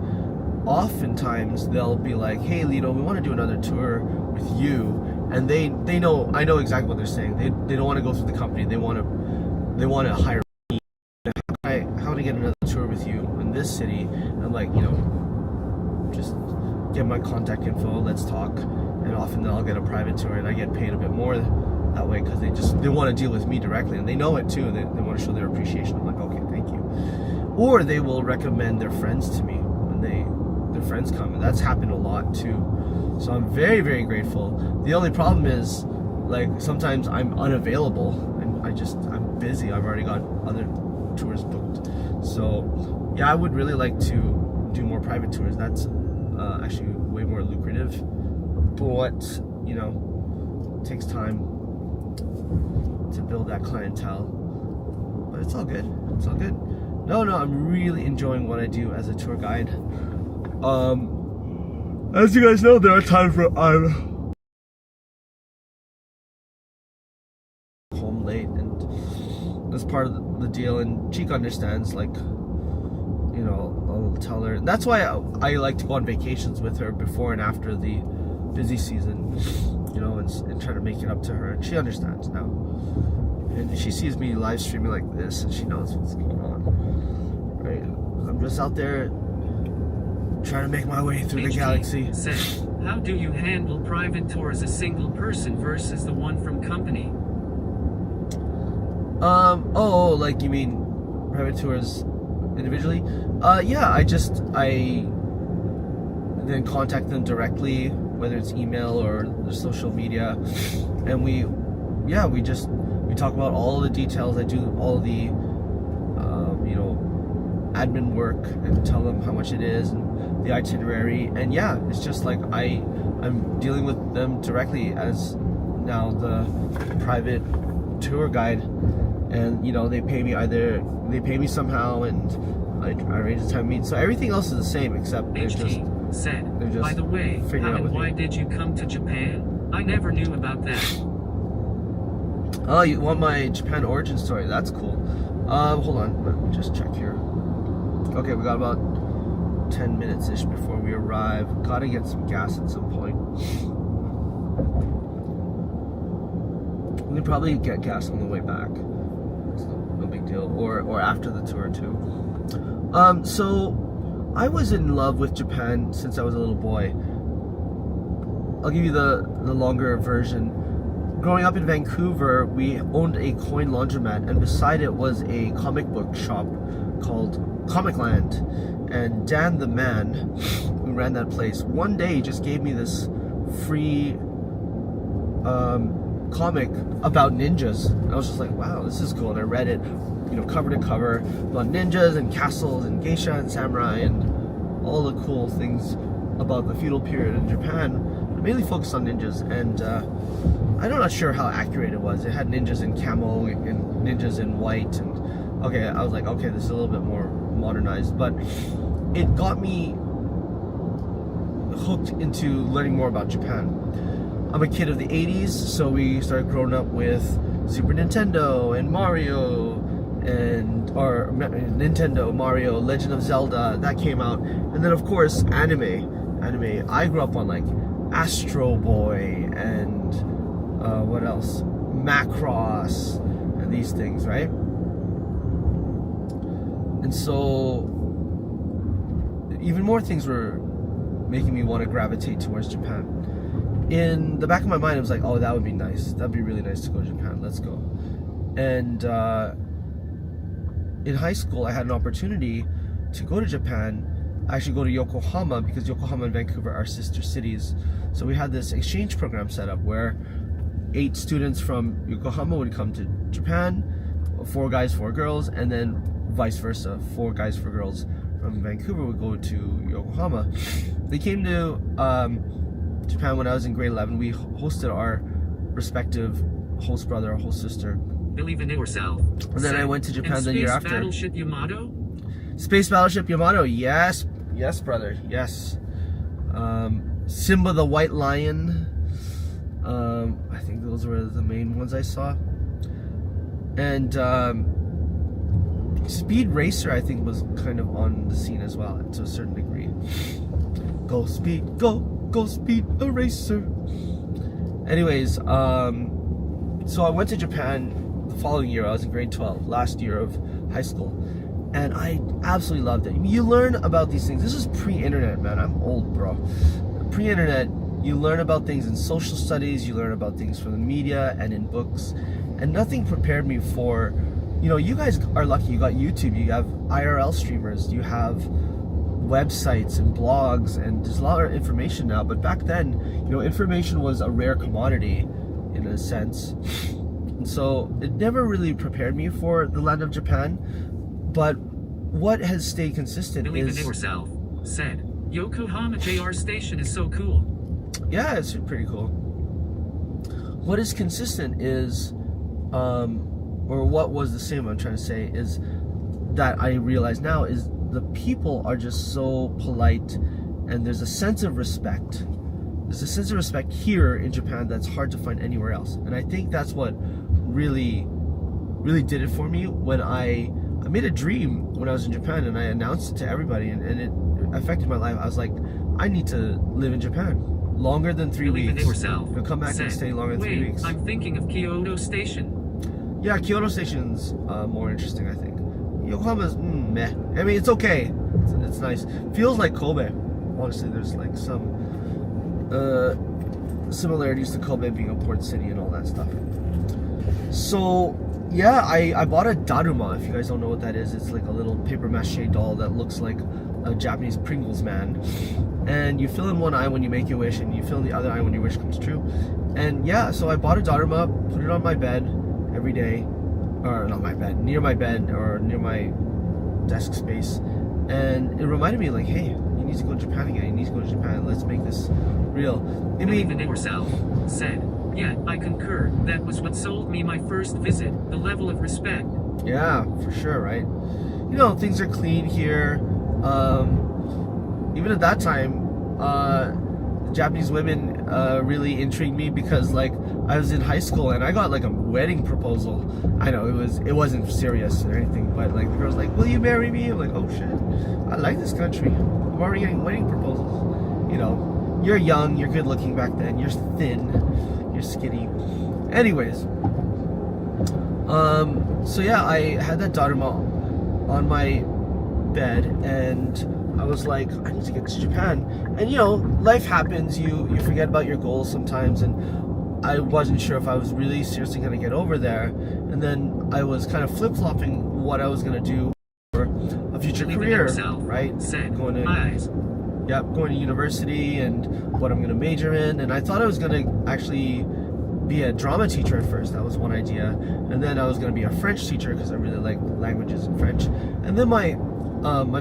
oftentimes they'll be like, hey Lito, we want to do another tour with you, and I know exactly what they're saying. They don't want to go through the company. They want to hire me. How to get another tour with you in this city? And I'm like, you know, just get my contact info, let's talk. And often then I'll get a private tour and I get paid a bit more that way, because they want to deal with me directly, and they know it too. They want to show their appreciation. I'm like, okay, thank you. Or they will recommend their friends to me when their friends come, and that's happened a lot too. So I'm very, very grateful. The only problem is, like, sometimes I'm unavailable and I'm busy. I've already got other tours booked. So yeah, I would really like to do more private tours. That's actually way more lucrative, but you know, it takes time to build that clientele. But it's all good. It's all good. No, I'm really enjoying what I do as a tour guide. As you guys know, there are times where I'm home late, and that's part of the deal, and Cheek understands, like, you know, I'll tell her. That's why I like to go on vacations with her before and after the busy season, you know, and try to make it up to her, and she understands now. And she sees me live streaming like this, and she knows what's going on, right? I'm just out there trying to make my way through the galaxy. Said, how do you handle private tour as a single person versus the one from company? Like, you mean private tours individually? Yeah, I then contact them directly, whether it's email or their social media, and we talk about all the details. I do all the you know, admin work and tell them how much it is and the itinerary, and yeah, it's just like I'm dealing with them directly as now the private tour guide, and you know, they pay me somehow, and I arrange the time to meet. So everything else is the same, except they're just by the way, how and why did you come to Japan? I never knew about that. Oh, you want my Japan origin story? That's cool. Hold on, let me just check here. Okay, we got about 10 minutes-ish before we arrive. Gotta get some gas at some point. We can probably get gas on the way back. It's no big deal. Or after the tour too. So I was in love with Japan since I was a little boy. I'll give you the longer version. Growing up in Vancouver, we owned a coin laundromat, and beside it was a comic book shop called Comic Land. And Dan the man who ran that place one day just gave me this free comic about ninjas. And I was just like, wow, this is cool. And I read it, you know, cover to cover, about ninjas and castles and geisha and samurai and all the cool things about the feudal period in Japan. Mainly focused on ninjas, and I'm not sure how accurate it was. It had ninjas in camo and ninjas in white, and okay, I was like, okay, this is a little bit more modernized, but it got me hooked into learning more about Japan. I'm a kid of the 80s, so we started growing up with Super Nintendo and Mario, or Nintendo, Mario, Legend of Zelda, that came out, and then of course anime. I grew up on like Astro Boy and what else? Macross and these things, right? And so even more things were making me want to gravitate towards Japan. In the back of my mind, I was like, oh, that would be nice. That'd be really nice to go to Japan. Let's go. And in high school, I had an opportunity to go to Japan. I actually go to Yokohama because Yokohama and Vancouver are sister cities. So we had this exchange program set up where 8 students from Yokohama would come to Japan, 4 guys, 4 girls, and then vice versa, 4 guys, 4 girls from Vancouver would go to Yokohama. They came to Japan when I was in grade 11. We hosted our respective host brother or host sister. Believe in yourself. And then I went to Japan the year after. Battleship Yamato? Space Battleship Yamato, yes, brother, yes. Simba the White Lion. I think those were the main ones I saw. And Speed Racer, I think, was kind of on the scene as well to a certain degree. Go Speed, go Speed Racer. Anyways, so I went to Japan the following year. I was in grade 12, last year of high school. And I absolutely loved it. You learn about these things. This is pre-internet, man. I'm old, bro. Pre-internet, you learn about things in social studies. You learn about things from the media and in books. And nothing prepared me for, you know, you guys are lucky. You got YouTube. You have IRL streamers. You have websites and blogs. And there's a lot of information now. But back then, you know, information was a rare commodity in a sense. And so it never really prepared me for the land of Japan. But what has stayed consistent Believe is... in yourself, said. Yokohama JR station is so cool. Yeah, it's pretty cool. What is consistent is, or what was the same, I'm trying to say, is that I realize now is the people are just so polite, and there's a sense of respect. There's a sense of respect here in Japan that's hard to find anywhere else. And I think that's what really did it for me when I made a dream when I was in Japan, and I announced it to everybody, and it affected my life. I was like, I need to live in Japan longer than 3 Believe weeks. in yourself. You'll come back and stay longer than 3 weeks. I'm thinking of Kyoto Station. Yeah, Kyoto Station's more interesting, I think. Yokohama's meh. I mean, it's okay. It's nice. Feels like Kobe. Honestly, there's like some similarities to Kobe being a port city and all that stuff. So yeah, I bought a Daruma. If you guys don't know what that is, it's like a little paper mache doll that looks like a Japanese Pringles man. And you fill in one eye when you make your wish, and you fill in the other eye when your wish comes true. And yeah, so I bought a Daruma, put it on my bed every day. Or not my bed, near my bed or near my desk space. And it reminded me like, hey, you need to go to Japan again. You need to go to Japan. Let's make this real. I Believe mean, in yourself, said. Yeah, I concur. That was what sold me my first visit. The level of respect. yeah, for sure, right? You know, things are clean here. Even at that time, Japanese women really intrigued me because like I was in high school and I got like a wedding proposal. I know it wasn't serious or anything, but like the girl's like, "Will you marry me?" I'm like, "Oh shit, I like this country. I'm already getting wedding proposals." You know, you're young, you're good looking back then, you're thin, you're skinny. Anyways, so yeah, I had that daughter-in-law on my bed and I was like, I need to get to Japan. And you know, life happens, you forget about your goals sometimes, and I wasn't sure if I was really seriously going to get over there. And then I was kind of flip-flopping what I was going to do for a future career, right? Going to university and what I'm going to major in. And I thought I was going to actually be a drama teacher at first. That was one idea. And then I was going to be a French teacher because I really like languages in French. And then my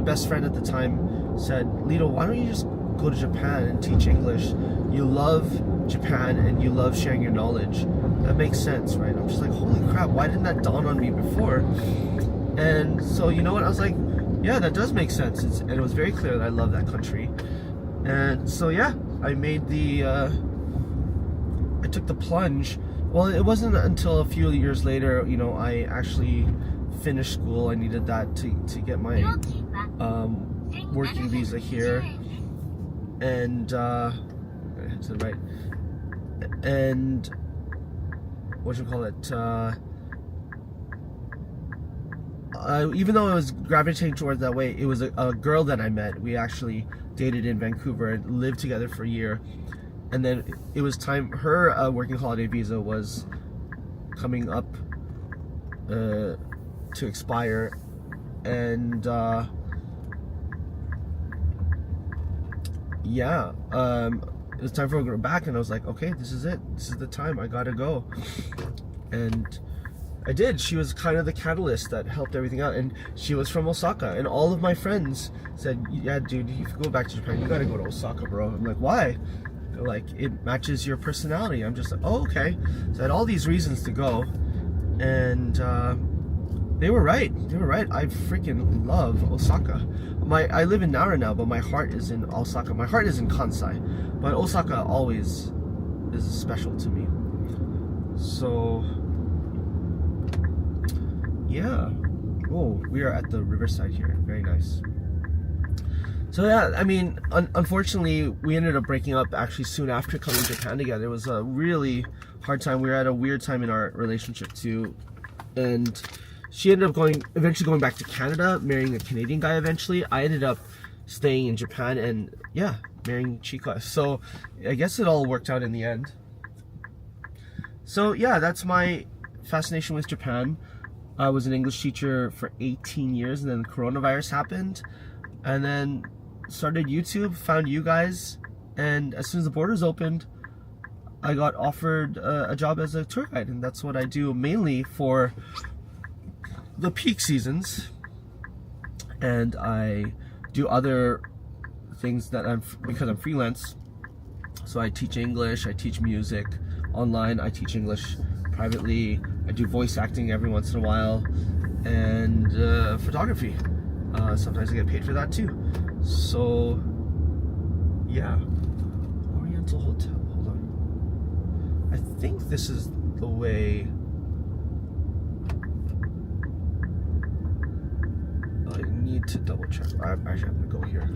best friend at the time said, "Lito, why don't you just go to Japan and teach English? You love Japan and you love sharing your knowledge. That makes sense, right?" I'm just like, holy crap, why didn't that dawn on me before? And so, you know what, I was like, yeah, that does make sense. And it was very clear that I love that country. And so yeah, I made I took the plunge. Well, it wasn't until a few years later, you know, I actually finished school. I needed that to get my working visa here. And to the right. And even though I was gravitating towards that way, it was a girl that I met. We actually dated in Vancouver and lived together for a year. And then it was time, her working holiday visa was coming up to expire. And yeah, it was time for her to go back, and I was like, okay, this is it. This is the time. I gotta go. And I did. She was kind of the catalyst that helped everything out, and she was from Osaka, and all of my friends said, "Yeah, dude, if you go back to Japan, you gotta go to Osaka, bro." I'm like, why? They're like, it matches your personality. I'm just like, oh, okay. So I had all these reasons to go, and they were right. They were right. I freaking love Osaka. I live in Nara now, but my heart is in Osaka. My heart is in Kansai, but Osaka always is special to me. So yeah. Oh, we are at the riverside here. Very nice. So yeah, I mean, unfortunately, we ended up breaking up actually soon after coming to Japan together. It was a really hard time. We were at a weird time in our relationship too, and she ended up eventually going back to Canada, marrying a Canadian guy eventually. I ended up staying in Japan and yeah, marrying Chika. So I guess it all worked out in the end. So yeah, that's my fascination with Japan. I was an English teacher for 18 years, and then coronavirus happened, and then started YouTube, found you guys, and as soon as the borders opened, I got offered a job as a tour guide, and that's what I do mainly for the peak seasons. And I do other things that because I'm freelance. So I teach English, I teach music online, I teach English privately, I do voice acting every once in a while, and photography. Sometimes I get paid for that too. So yeah, Oriental Hotel, hold on. I think this is the way. I need to double check. I'm gonna go here.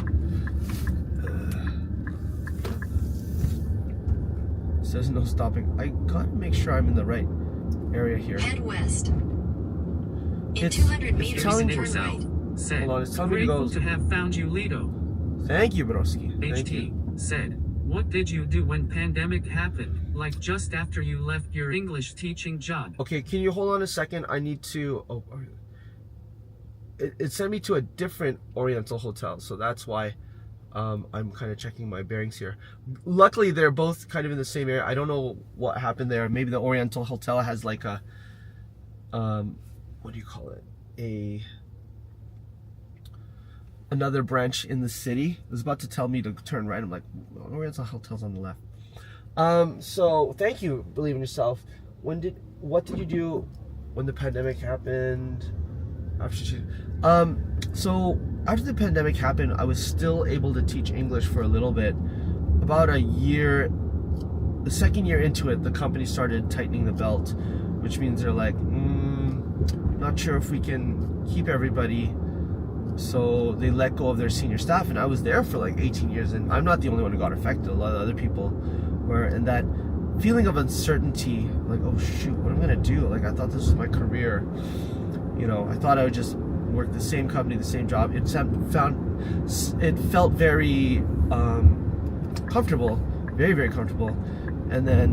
It says no stopping. I gotta make sure I'm in the right area here. Head west. In 200 meters, telling turn right. Said, hold on, it's telling me to go. Grateful to have found you, Lito. Thank you, broski. Thank you. HT said, what did you do when pandemic happened? Like just after you left your English teaching job. Okay, can you hold on a second? I need to. Oh, it sent me to a different Oriental hotel, so that's why I'm kind of checking my bearings here. Luckily, they're both kind of in the same area. I don't know what happened there. Maybe the Oriental hotel has like a what do you call it? Another branch in the city. It was about to tell me to turn right. I'm like, Oriental hotel's on the left. So thank you. Believe in yourself. What did you do when the pandemic happened? So after the pandemic happened, I was still able to teach English for a little bit, about a year, the second year into it, the company started tightening the belt, which means they're like, not sure if we can keep everybody. So they let go of their senior staff, and I was there for like 18 years, and I'm not the only one who got affected. A lot of other people were, and that feeling of uncertainty, like, oh shoot, what am I gonna do? Like, I thought this was my career. You know, I thought I would just work the same company, the same job. It felt very comfortable, very, very comfortable. And then,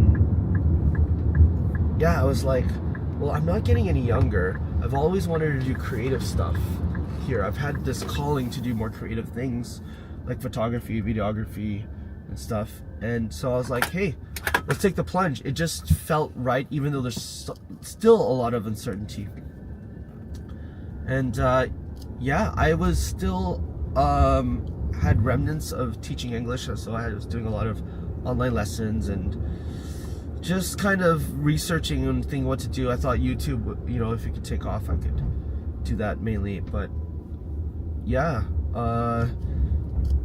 yeah, I was like, well, I'm not getting any younger. I've always wanted to do creative stuff here. I've had this calling to do more creative things, like photography, videography, and stuff. And so I was like, hey, let's take the plunge. It just felt right, even though there's still a lot of uncertainty. And yeah, I was still had remnants of teaching English, so I was doing a lot of online lessons and just kind of researching and thinking what to do. I thought YouTube, you know, if it could take off, I could do that mainly. But yeah,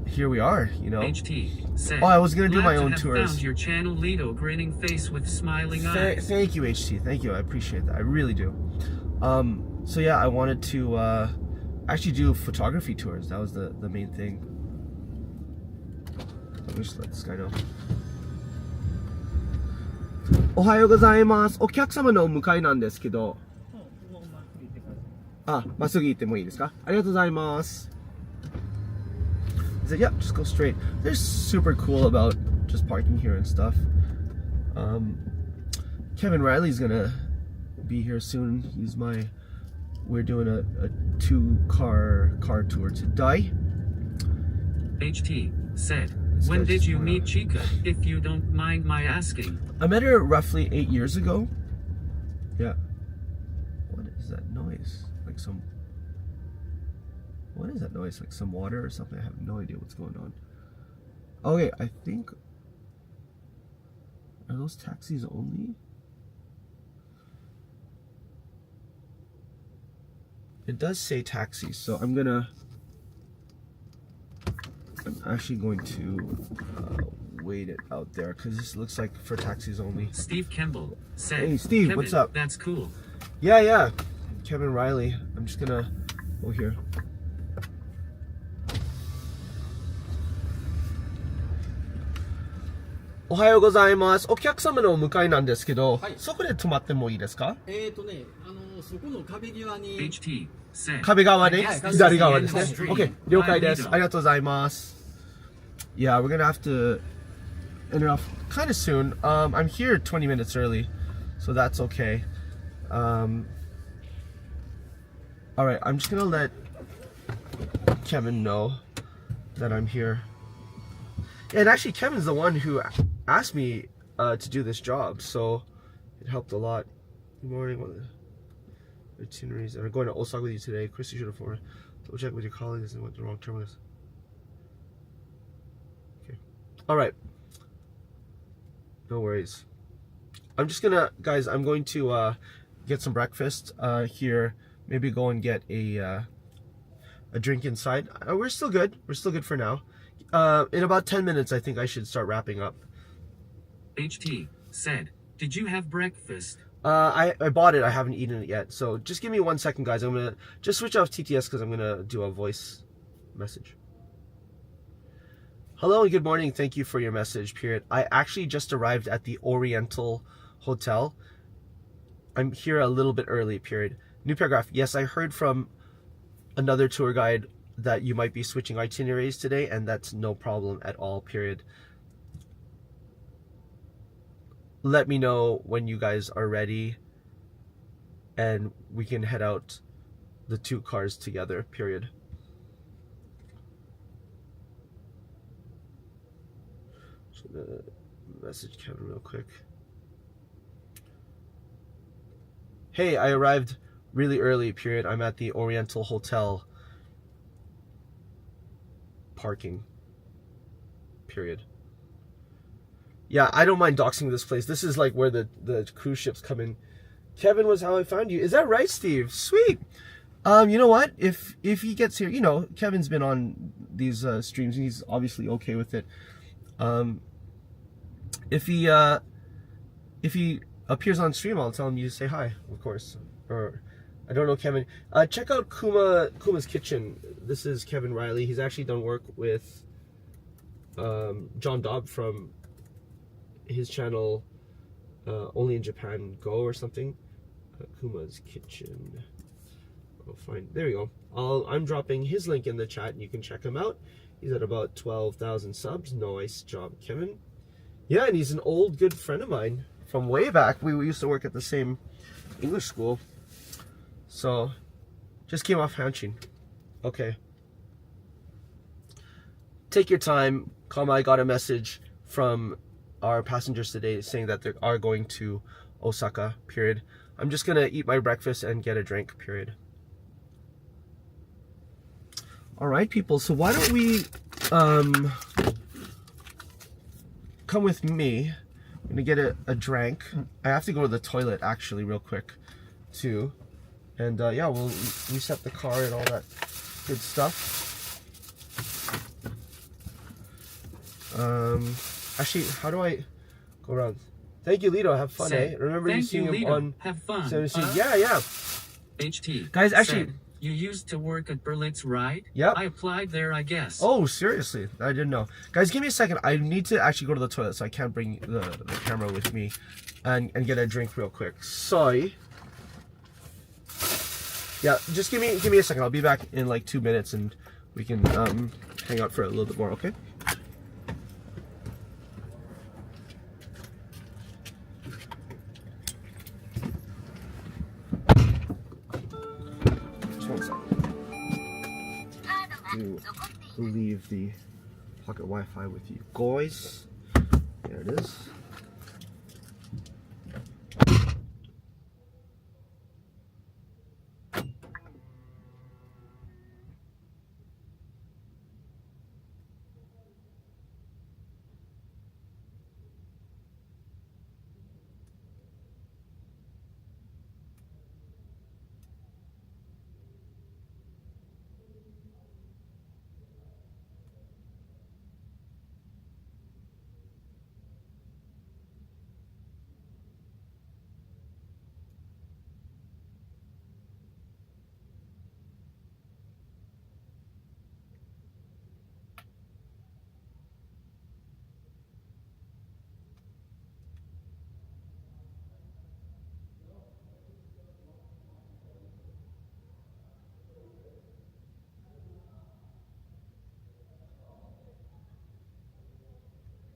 here we are, you know. HT said, oh, I was gonna do my "Glad to own have tours. Found your channel, Lito, grinning face with smiling eyes. Thank you, HT. Thank you. I appreciate that. I really do. So yeah, I wanted to actually do photography tours. That was the main thing. I'll just let this guy know. おはようございます。お客様のお迎えなんですけど。あ、まっすぐ行ってもいいですか？ありがとうございます。He said, yeah, just go straight. They're super cool about just parking here and stuff. Kevin Riley's gonna be here soon. We're doing a 2-car tour today. HT said, when did you meet Chica, if you don't mind my asking? I met her roughly 8 years ago. Yeah. What is that noise? What is that noise? Like some water or something? I have no idea what's going on. Okay, I think... Are those taxis only? It does say taxis, so I'm actually going to wait it out there because this looks like for taxis only. Steve Kemble said, hey Steve, Kevin, what's up? That's cool. Yeah. Kevin Riley. I'm just gonna go here. Ohayou gozaimasu. お客様のお迎えなんですけど、はい、そこで止まってもいいですか？そこの壁際に HT said, 壁側ね、左側ですね。Street. OK、了解です。ありがとうございます。Yeah, we're gonna have to end it off kind of soon. I'm here 20 minutes early, so that's okay. All right, I'm just gonna let Kevin know that I'm here. And actually, Kevin's the one who asked me to do this job, so it helped a lot. Good morning. What are the itineraries? I'm going to Osaka with you today. Chris, you should have double check with your colleagues and what the wrong term is. Okay. All right. No worries. I'm just gonna, guys. I'm going to get some breakfast here. Maybe go and get a drink inside. We're still good. We're still good for now. In about 10 minutes, I think I should start wrapping up. HT said, did you have breakfast? I bought it. I haven't eaten it yet. So just give me 1 second, guys. I'm going to just switch off TTS because I'm going to do a voice message. Hello and good morning. Thank you for your message, period. I actually just arrived at the Oriental Hotel. I'm here a little bit early, period. New paragraph. Yes, I heard from another tour guide that you might be switching itineraries today, and that's no problem at all, period. Let me know when you guys are ready and we can head out the 2 cars together, period. Just gonna message Kevin real quick. Hey, I arrived really early, period. I'm at the Oriental Hotel. Parking, period. Yeah, I don't mind doxing this place. This is like where the cruise ships come in. Kevin was how I found you. Is that right, Steve? Sweet. You know what? If he gets here, you know, Kevin's been on these streams and he's obviously okay with it. If he appears on stream, I'll tell him you say hi, of course. Or I don't know, Kevin. Check out Kuma's Kitchen. This is Kevin Riley. He's actually done work with John Dobb from his channel Only in Japan Go or something. Kuma's Kitchen. I'll find. There you go. I'm dropping his link in the chat, and you can check him out. He's at about 12,000 subs. Nice job, Kevin. Yeah, and he's an old good friend of mine from way back. We used to work at the same English school. So, just came off Hanshin. Okay. Take your time. Kama, I got a message from our passengers today saying that they are going to Osaka, period. I'm just gonna eat my breakfast and get a drink, period. Alright, people, so why don't we come with me. I'm gonna get a drink. I have to go to the toilet actually real quick too. And yeah, we'll reset the car and all that good stuff. Actually, how do I go around? Thank you, Lito. Have fun, eh? Remember you seeing him on... Have fun. Yeah. HT. Guys, actually... Said, you used to work at Berlitz, right? Yep. I applied there, I guess. Oh, seriously? I didn't know. Guys, give me a second. I need to actually go to the toilet, so I can't bring the camera with me and get a drink real quick. Sorry. Yeah, just give me a second. I'll be back in like 2 minutes, and we can hang out for a little bit more, okay? Just 1 second. To leave the pocket Wi-Fi with you guys. There it is.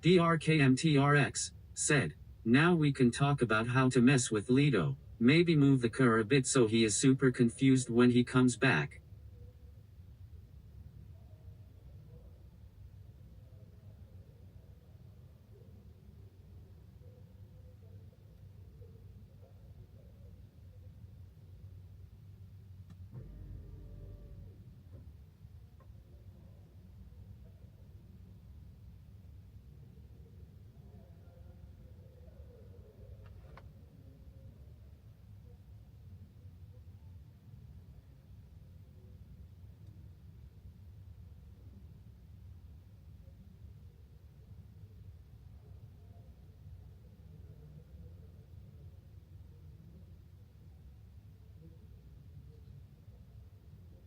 DRKMTRX said, now we can talk about how to mess with Lito, maybe move the car a bit so he is super confused when he comes back.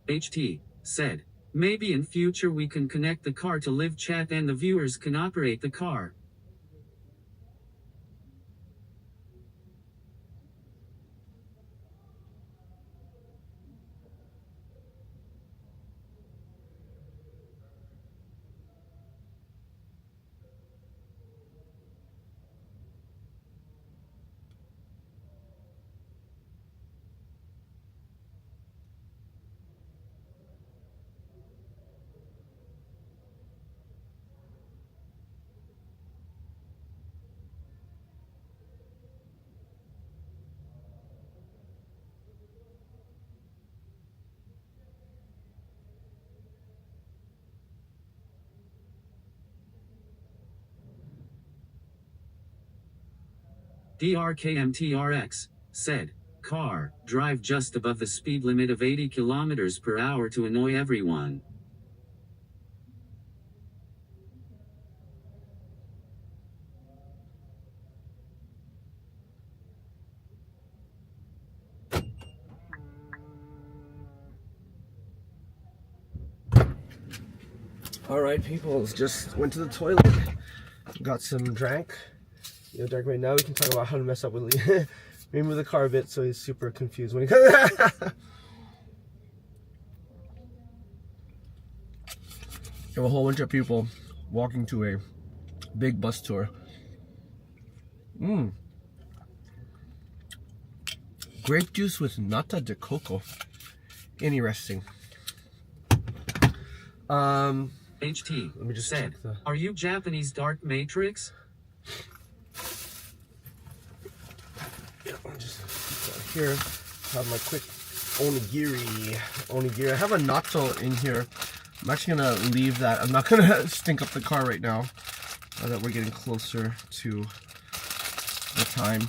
HT said, maybe in future we can connect the car to live chat and the viewers can operate the car. DRKMTRX said, car, drive just above the speed limit of 80 kilometers per hour to annoy everyone. All right, people, just went to the toilet, got some drank. Dark right now. We can talk about how to mess up with Lee. Maybe move the car a bit so he's super confused when he comes. You have a whole bunch of people walking to a big bus tour. Grape juice with nata de coco. Interesting. HT Let me just said, check the... "Are you Japanese Dark Matrix?" Yeah, I'll just put that here. Have my quick onigiri. I have a natto in here. I'm actually gonna leave that. I'm not gonna stink up the car right now. Now that we're getting closer to the time.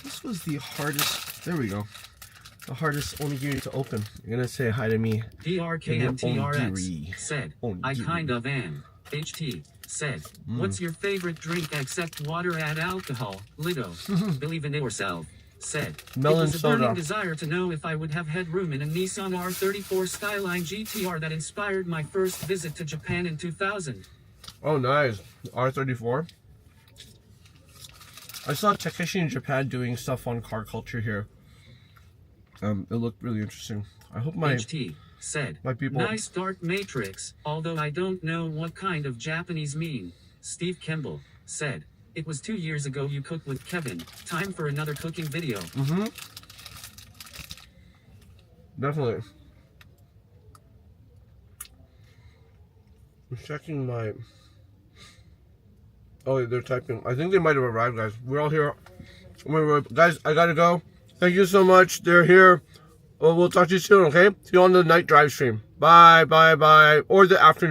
This was the hardest. There we go. The hardest onigiri to open. You're gonna say hi to me. DRKMTRX said, "I Onigiri. kind of am." HT said, "What's your favorite drink except water and alcohol?" Lito, believe in yourself, said, Melon "It was a burning soda. desire to know if I would have headroom in a Nissan R34 Skyline GTR that inspired my first visit to Japan in 2000. Oh, nice. R34. I saw Takeshi in Japan doing stuff on car culture here. It looked really interesting. I hope my HT said, my people... "Nice Dark Matrix, although I don't know what kind of Japanese mean." Steve Kimball said, "It was 2 years ago you cooked with Kevin. Time for another cooking video." Definitely. I'm checking my... Oh, they're typing. I think they might have arrived, guys. We're all here. Guys, I gotta go. Thank you so much. They're here. Well, we'll talk to you soon, okay? See you on the night drive stream. Bye, bye, bye. Or the afternoon.